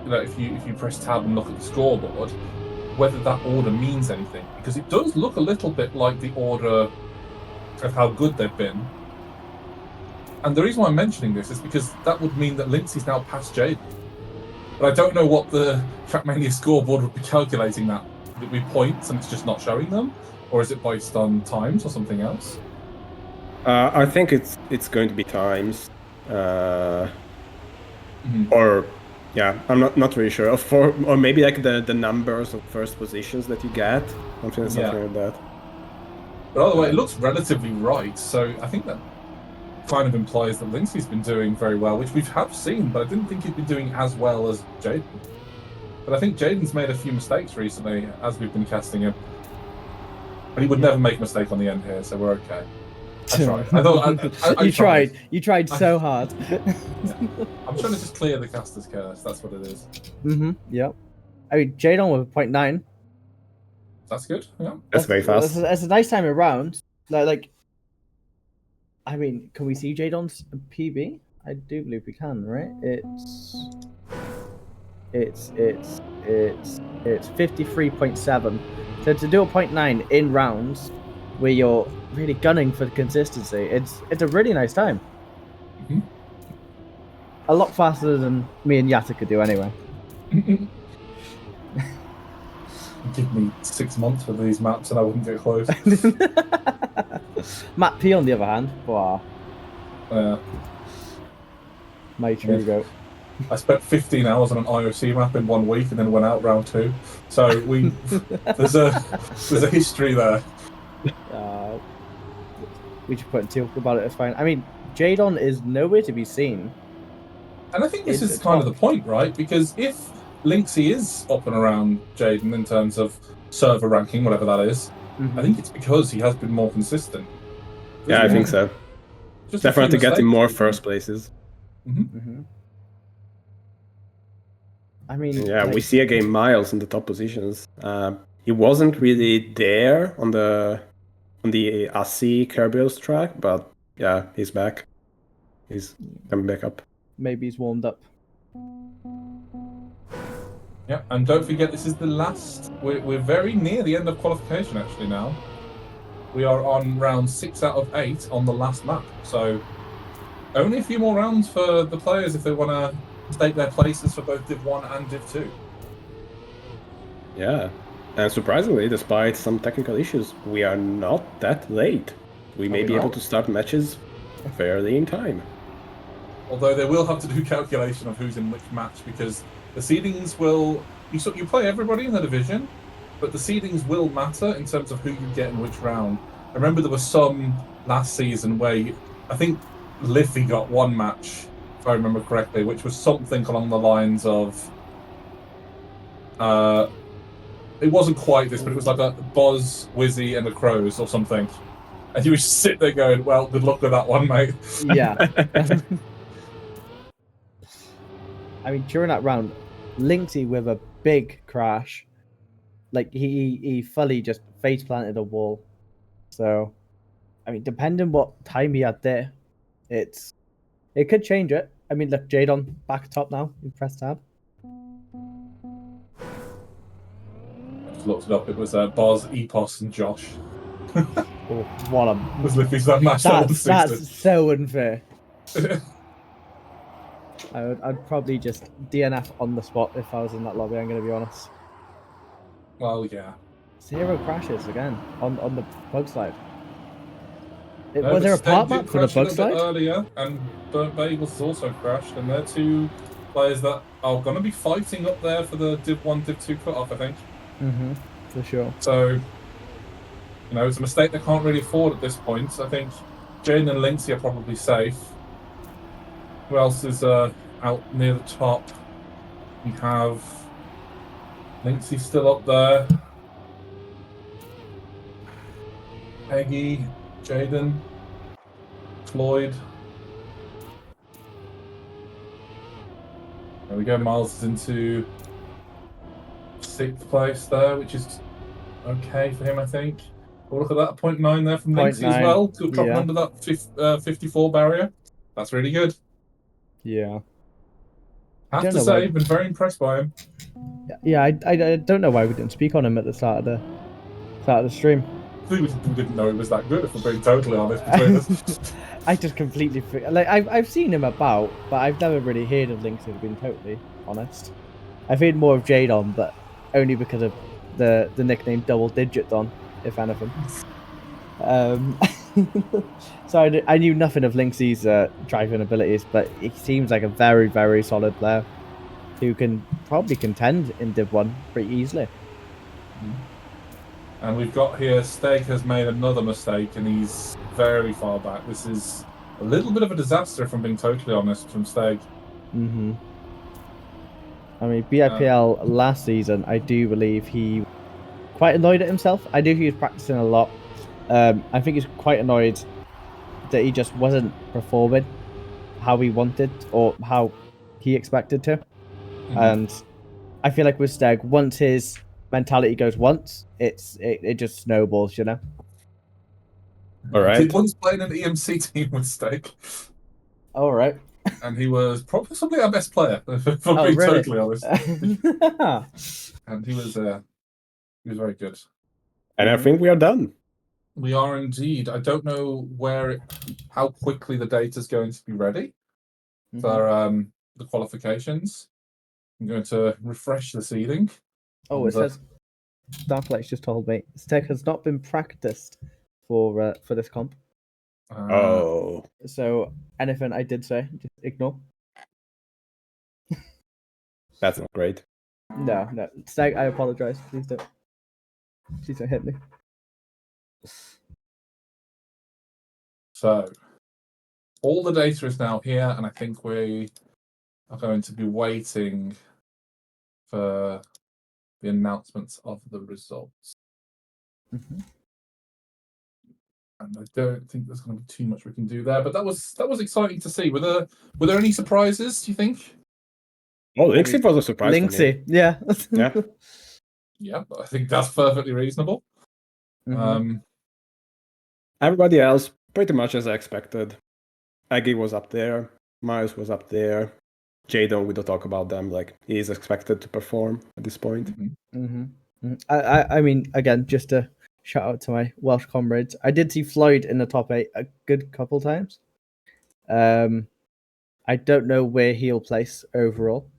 S3: if you press tab and look at the scoreboard, whether that order means anything, because it does look a little bit like the order of how good they've been. And the reason why I'm mentioning this is because that would mean that Lindsay's now past Jaden. But I don't know what the Trackmania scoreboard would be calculating that. Would it be points and it's just not showing them? Or is it based on times or something else?
S2: I think it's going to be times. Or yeah, I'm not really sure. Or maybe like the numbers of first positions that you get, something like that.
S3: But either way, it looks relatively right. So I think that kind of implies that Lindsay's been doing very well, which we have seen, but I didn't think he'd been doing as well as Jaden. But I think Jaden's made a few mistakes recently as we've been casting him. But he would never make a mistake on the end here, so we're okay. I tried. I
S1: tried. You tried so hard.
S3: I'm trying to just clear the caster's curse. That's what it is.
S1: Yep. I mean, Jadon with 0.9.
S3: That's good. Yeah.
S2: That's very fast.
S1: That's a nice time around. Like, I mean, can we see Jadon's PB? I do believe we can, right? It's 53.7. So to do a 0.9 in rounds, where you're really gunning for consistency, it's a really nice time. A lot faster than me and Yatta could do anyway.
S3: Give me 6 months for these maps and I wouldn't get close.
S1: Matt P on the other hand, wow. My true goat.
S3: I spent 15 hours on an IOC map in 1 week and then went out round 2. So there's a history there.
S1: We should put a talk about it. It's fine. I mean, Jadon is nowhere to be seen.
S3: And I think this is kind of the point, right? Because if Linksy is up and around Jaden in terms of server ranking, whatever that is, I think it's because he has been more consistent.
S2: Yeah, I think so. Just definitely getting more first places.
S1: I mean,
S2: yeah, we see again Miles in the top positions. He wasn't really there on the Aussie Kerberos track, but yeah, he's back. He's coming back up.
S1: Maybe he's warmed up.
S3: Yeah, and don't forget, this is the last. We're very near the end of qualification actually now. We are on round 6 out of 8 on the last map, so only a few more rounds for the players if they want to stake their places for both Div 1 and Div 2.
S2: Yeah, and surprisingly, despite some technical issues, we are not that late. We may be able to start matches fairly in time.
S3: Although they will have to do calculation of who's in which match, because the seedings will... You play everybody in the division, but the seedings will matter in terms of who you get in which round. I remember there was some last season where I think Liffey got one match, if I remember correctly, which was something along the lines of... it wasn't quite this, but it was like a Boz, Wizzy, and the Crows or something. And you would just sit there going, well, good luck with that one, mate.
S1: Yeah. I mean, during that round, Linksy with a big crash, like he fully just face planted a wall. So, I mean, depending what time he had there, it could change it. I mean, look, Jadon back top now. You press tab.
S3: I just looked it up. It was Boz, Epos, and Josh.
S1: Oh, what a...
S3: Was Liffey's that match?
S1: That's so unfair. I'd probably just DNF on the spot if I was in that lobby, I'm going to be honest.
S3: Well, yeah.
S1: 0 crashes again on the bug slide. Was there a part map for the bug slide?
S3: Earlier, and Burnt Bagels has also crashed, and they're two players that are going to be fighting up there for the Div 1, Div 2 cut-off, I think.
S1: For sure.
S3: So, it's a mistake they can't really afford at this point. So I think Jane and Linksy are probably safe. Who else is out near the top? We have Linksy still up there. Peggy, Jaden, Floyd. There we go. Miles is into 6th place there, which is okay for him, I think. Oh, look at that, 0.9 there from Linksy as
S1: 0.9,
S3: well, to dropping
S1: yeah.
S3: under that 54 barrier. That's really good.
S1: Yeah.
S3: Have
S1: don't
S3: to
S1: know
S3: say,
S1: why-
S3: been very impressed by him.
S1: Yeah, I don't know why we didn't speak on him at the start of the stream.
S3: We didn't know he was that good, if we're being totally honest between us.
S1: I just completely like I've seen him about, but I've never really heard of Links. To have been totally honest, I've heard more of Jadon, but only because of the nickname Double Digit Don, if anything. So I knew nothing of Linksy's driving abilities, but he seems like a very, very solid player who can probably contend in Div 1 pretty easily.
S3: And we've got here, Steg has made another mistake, and he's very far back. This is a little bit of a disaster, if I'm being totally honest, from Steg.
S1: Mm-hmm. I mean, BIPL last season, I do believe he quite annoyed at himself. I knew he was practicing a lot. I think he's quite annoyed that he just wasn't performing how he wanted or how he expected to. And I feel like with Steg, once his mentality goes once, it just snowballs, you know?
S2: All right.
S3: Did once play in an EMC team with Steg,
S1: All right.
S3: and he was possibly our best player, if I'm
S1: Oh,
S3: being
S1: really?
S3: totally honest. And he was very good.
S2: And I think we are done.
S3: We are indeed. I don't know how quickly the data is going to be ready for the qualifications. I'm going to refresh the seeding.
S1: Oh, it says Darklight's just told me Steg has not been practiced for this comp.
S2: Oh,
S1: So anything I did say, just ignore.
S2: that's not great.
S1: No. Steg, I apologize. Please don't hit me.
S3: So all the data is now here, and I think we are going to be waiting for the announcements of the results. And I don't think there's going to be too much we can do there, but that was exciting to see. Were there any surprises, do you think?
S2: Oh, Linksy was a surprise for me.
S1: Linksy, yeah.
S2: Yeah.
S3: Yeah, I think that's perfectly reasonable.
S2: Everybody else, pretty much as I expected. Aggie was up there. Miles was up there. Jadon, we don't talk about them. Like, he is expected to perform at this point.
S1: I mean, again, just a shout out to my Welsh comrades. I did see Floyd in the top 8 a good couple times. I don't know where he'll place overall,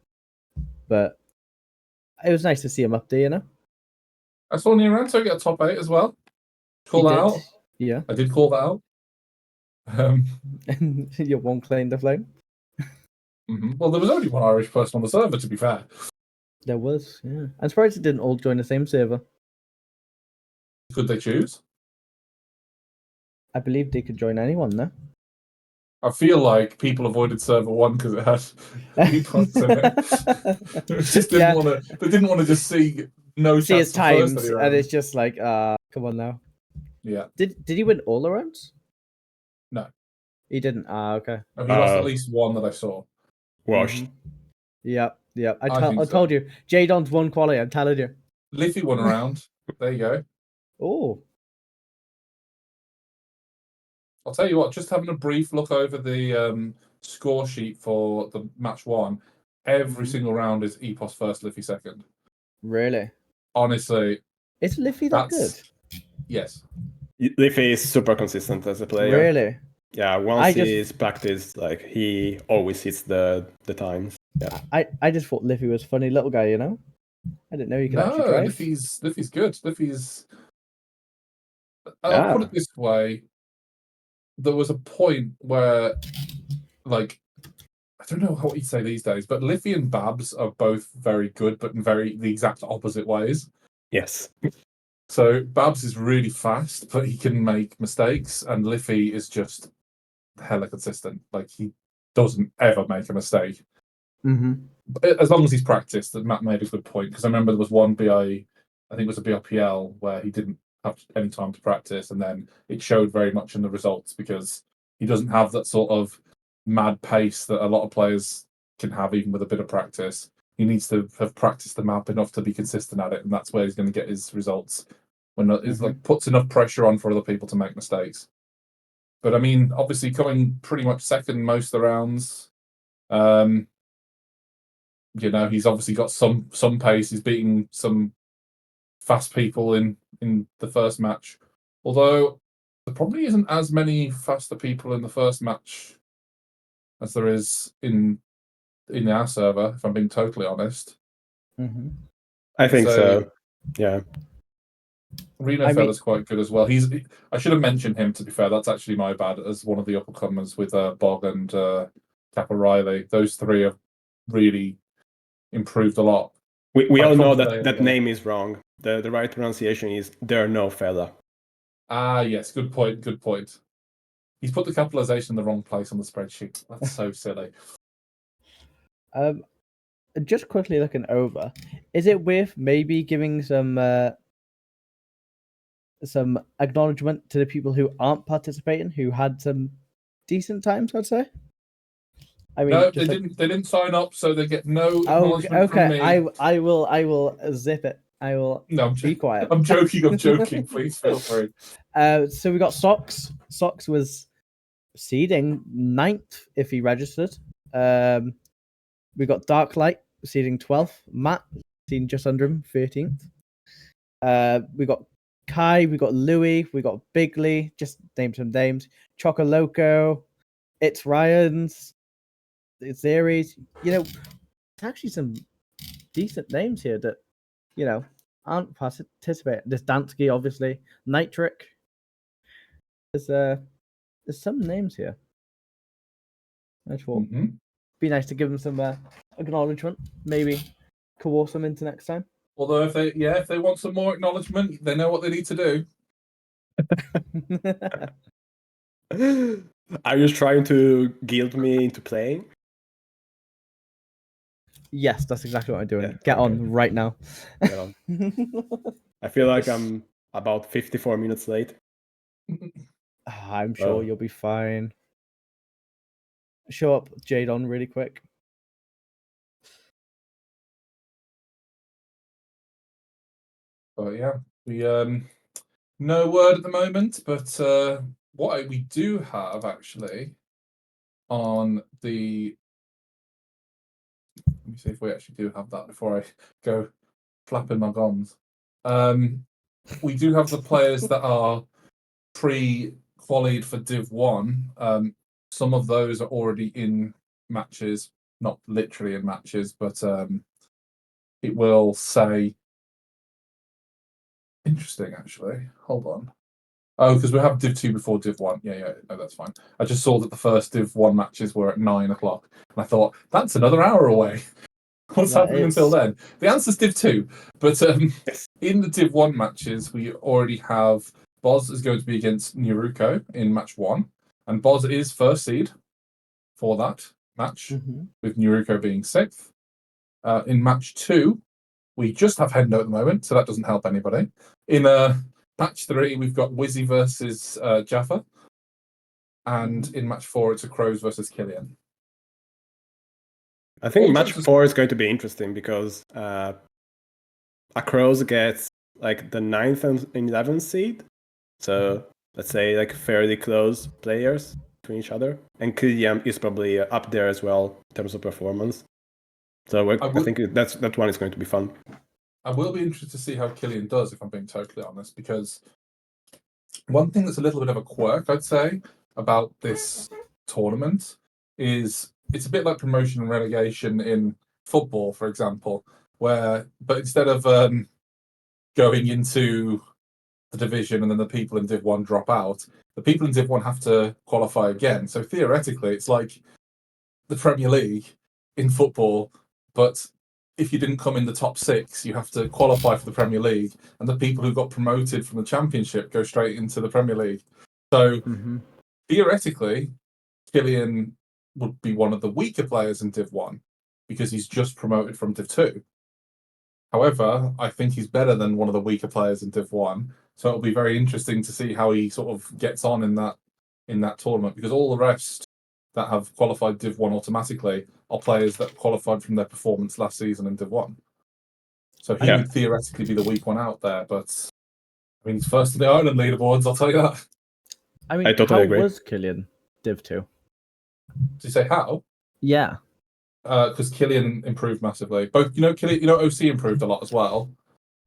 S1: but it was nice to see him up there, you know?
S3: I saw Nieranto get a top 8 as well. Call that out.
S1: Yeah.
S3: I did call that out.
S1: You won't claim the flame?
S3: Well, there was only one Irish person on the server, to be fair.
S1: There was, yeah. I'm surprised it didn't all join the same server.
S3: Could they choose?
S1: I believe they could join anyone, no?
S3: I feel like people avoided server 1 because it had e-pods in it. They didn't want to just see no
S1: see his
S3: chance
S1: times, and it's just like, come on now.
S3: Yeah.
S1: Did he win all the rounds?
S3: No.
S1: He didn't. Okay.
S3: No, he lost at least one that I saw.
S2: Washed.
S1: Yep. I
S3: so.
S1: told you. Jadon's won quality, I'm telling you.
S3: Liffey won a round. There you go.
S1: Oh.
S3: I'll tell you what, just having a brief look over the score sheet for the match 1, every single round is Epos first, Liffey second.
S1: Really?
S3: Honestly.
S1: Is Liffey that good?
S3: Yes.
S2: Liffey is super consistent as a player.
S1: Really?
S2: Yeah, once he's practiced, like, he always hits the times. Yeah.
S1: I just thought Liffey was a funny little guy, you know? I didn't know he could actually drive.
S3: Liffey's good. I'll put it this way. There was a point where, like, I don't know what you'd say these days, but Liffey and Babs are both very good, but in the exact opposite ways.
S2: Yes.
S3: So Babs is really fast, but he can make mistakes, and Liffey is just hella consistent. Like, he doesn't ever make a mistake.
S1: Mm-hmm.
S3: As long as he's practiced. That Matt made a good point, because I remember there was one I think it was a BIPL, where he didn't have any time to practice, and then it showed very much in the results, because he doesn't have that sort of mad pace that a lot of players can have even with a bit of practice. He needs to have practiced the map enough to be consistent at it, and that's where he's going to get his results. When it's like puts enough pressure on for other people to make mistakes. But I mean, obviously coming pretty much second most of the rounds. You know, he's obviously got some pace. He's beating some fast people in the first match. Although there probably isn't as many faster people in the first match as there is in our server, if I'm being totally honest.
S1: Mm-hmm.
S2: I think so. Yeah.
S3: Reno Fella's quite good as well. I should have mentioned him, to be fair. That's actually my bad, as one of the uppercomers with Bog and Kappa Riley. Those three have really improved a lot.
S2: We all know that name is wrong. The right pronunciation is "there no fella."
S3: Ah, yes, good point. Good point. He's put the capitalization in the wrong place on the spreadsheet. That's so silly.
S1: Just quickly looking over, is it worth maybe giving some acknowledgement to the people who aren't participating, who had some decent times, I'd say? I mean,
S3: no, they didn't sign up, so they get no acknowledgement from me.
S1: I will zip it. I will be quiet.
S3: I'm joking. Please feel free.
S1: So we got Socks. Socks was seeding 9th if he registered. We got Darklight seeding 12th. Matt seeding just under him, 13th. We got Kai, we got Louis, we got Bigley, just name some names. Chocoloco, It's Ryan's, It's Aries. You know, it's actually some decent names here that, you know, aren't participating. There's Dansky, obviously. Nitric. There's some names here. I thought be nice to give them some acknowledgement. Maybe coerce them into next time.
S3: Although if they want some more acknowledgement, they know what they need to do.
S2: Are you trying to guilt me into playing?
S1: Yes, that's exactly what I'm doing. Get on right now.
S2: Get on. I feel like I'm about 54 minutes late.
S1: I'm sure you'll be fine. Show up Jade on really quick.
S3: But yeah, we no word at the moment, but what we do have actually on the, let me see if we actually do have that before I go flapping my gums. We do have the players that are pre-qualified for Div 1. Some of those are already in matches, not literally in matches, but it will say, interesting actually. Hold on. Oh, because we have Div 2 before Div 1. Yeah, no, that's fine. I just saw that the first Div 1 matches were at 9 o'clock, and I thought, that's another hour away. What's happening until then? The answer's Div 2. But in the Div 1 matches, we already have Boz is going to be against Naruko in match 1, and Boz is first seed for that match, with Naruko being 6th. In match 2, we just have Hendo at the moment, so that doesn't help anybody. In match 3, we've got Wizzy versus Jaffa, and in match 4, it's a Crows versus Killian.
S2: I think match 4 is going to be interesting because Across gets like the 9th and 11th seed. So let's say like fairly close players to each other. And Killian is probably up there as well in terms of performance. So I think that one is going to be fun.
S3: I will be interested to see how Killian does, if I'm being totally honest, because one thing that's a little bit of a quirk, I'd say, about this tournament is it's a bit like promotion and relegation in football, for example, but instead of going into the division and then the people in Div 1 drop out, the people in Div 1 have to qualify again. So theoretically, it's like the Premier League in football, but if you didn't come in the top 6, you have to qualify for the Premier League, and the people who got promoted from the Championship go straight into the Premier League. So theoretically, Killian would be one of the weaker players in Div 1 because he's just promoted from Div 2. However, I think he's better than one of the weaker players in Div 1. So it'll be very interesting to see how he sort of gets on in that tournament, because all the rest that have qualified Div 1 automatically are players that qualified from their performance last season in Div 1. So he would theoretically be the weak one out there, but I mean, he's first in the Ireland leaderboards, I'll tell you that.
S1: I mean,
S2: I totally agree.
S1: was Killian Div 2?
S3: Did you say how?
S1: Yeah.
S3: Because Killian improved massively. Both, Killian, OC improved a lot as well.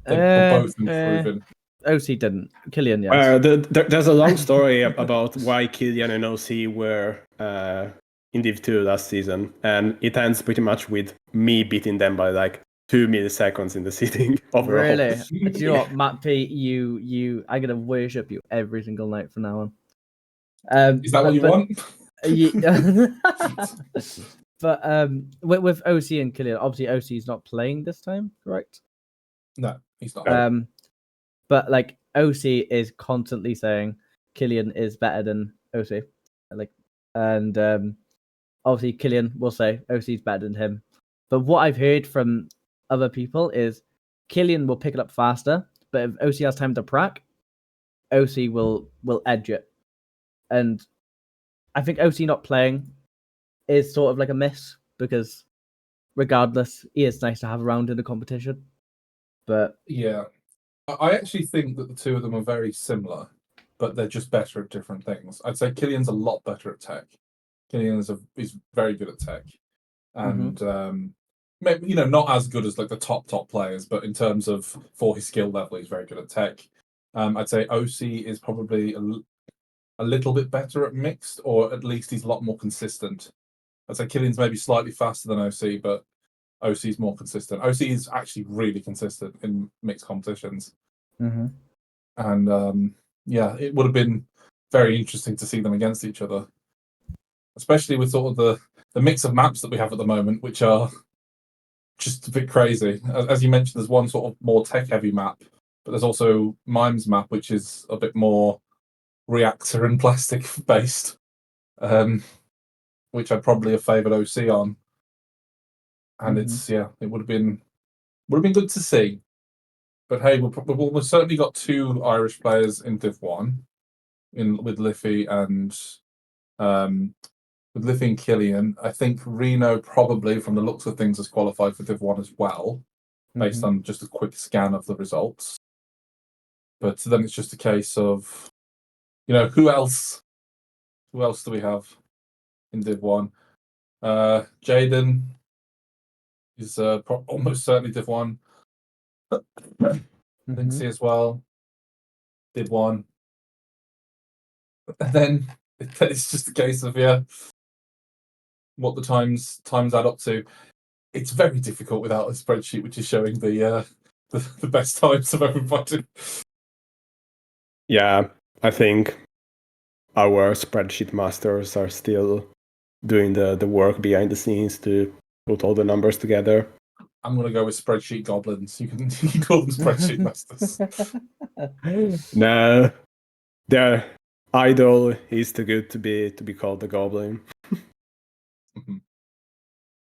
S3: They were both improving.
S1: OC didn't. Killian, yes.
S2: There's a long story about why Killian and OC were in Div 2 last season, and it ends pretty much with me beating them by like 2 milliseconds in the seating overall.
S1: Really? Do you know what, Matt P? I'm gonna worship you every single night from now on.
S3: Is that what you want?
S1: But with OC and Killian, obviously OC is not playing this time, correct?
S3: No, he's not.
S1: But like OC is constantly saying Killian is better than OC, and obviously Killian will say OC is better than him. But what I've heard from other people is Killian will pick it up faster, but if OC has time to prac, OC will edge it. And I think OC not playing is sort of like a miss, because regardless, he is nice to have around in the competition. But
S3: yeah, I actually think that the two of them are very similar, but they're just better at different things. I'd say Killian's a lot better at tech. Killian is very good at tech, and maybe not as good as like the top players, but in terms of for his skill level, he's very good at tech. I'd say OC is probably a little bit better at mixed, or at least he's a lot more consistent. I'd say Killian's maybe slightly faster than OC, but OC is more consistent. OC is actually really consistent in mixed competitions. And yeah, it would have been very interesting to see them against each other, especially with sort of the mix of maps that we have at the moment, which are just a bit crazy. As you mentioned, there's one sort of more tech-heavy map, but there's also Mimes map, which is a bit more reactor and plastic-based, which I'd probably have favoured OC on. And it would have been good to see. But hey, we've certainly got 2 Irish players in Div 1, with Liffey and Killian. I think Reno probably, from the looks of things, has qualified for Div 1 as well, based on just a quick scan of the results. But then it's just a case of, who else? Who else do we have in Div 1? Jaden is almost certainly Div 1. Lindsay as well, Div 1. And then it's just a case of what the times add up to. It's very difficult without a spreadsheet which is showing the best times of everybody.
S2: Yeah, I think our spreadsheet masters are still doing the work behind the scenes to put all the numbers together.
S3: I'm going to go with spreadsheet goblins. You can call them spreadsheet masters.
S2: No, their idol is too good to be called the goblin.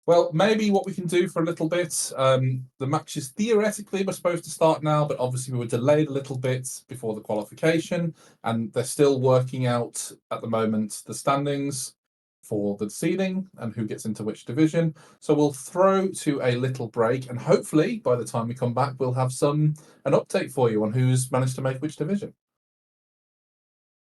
S3: Well, maybe what we can do for a little bit, the matches theoretically were supposed to start now, but obviously we were delayed a little bit before the qualification, and they're still working out at the moment the standings for the seeding and who gets into which division. So we'll throw to a little break, and hopefully by the time we come back, we'll have an update for you on who's managed to make which division.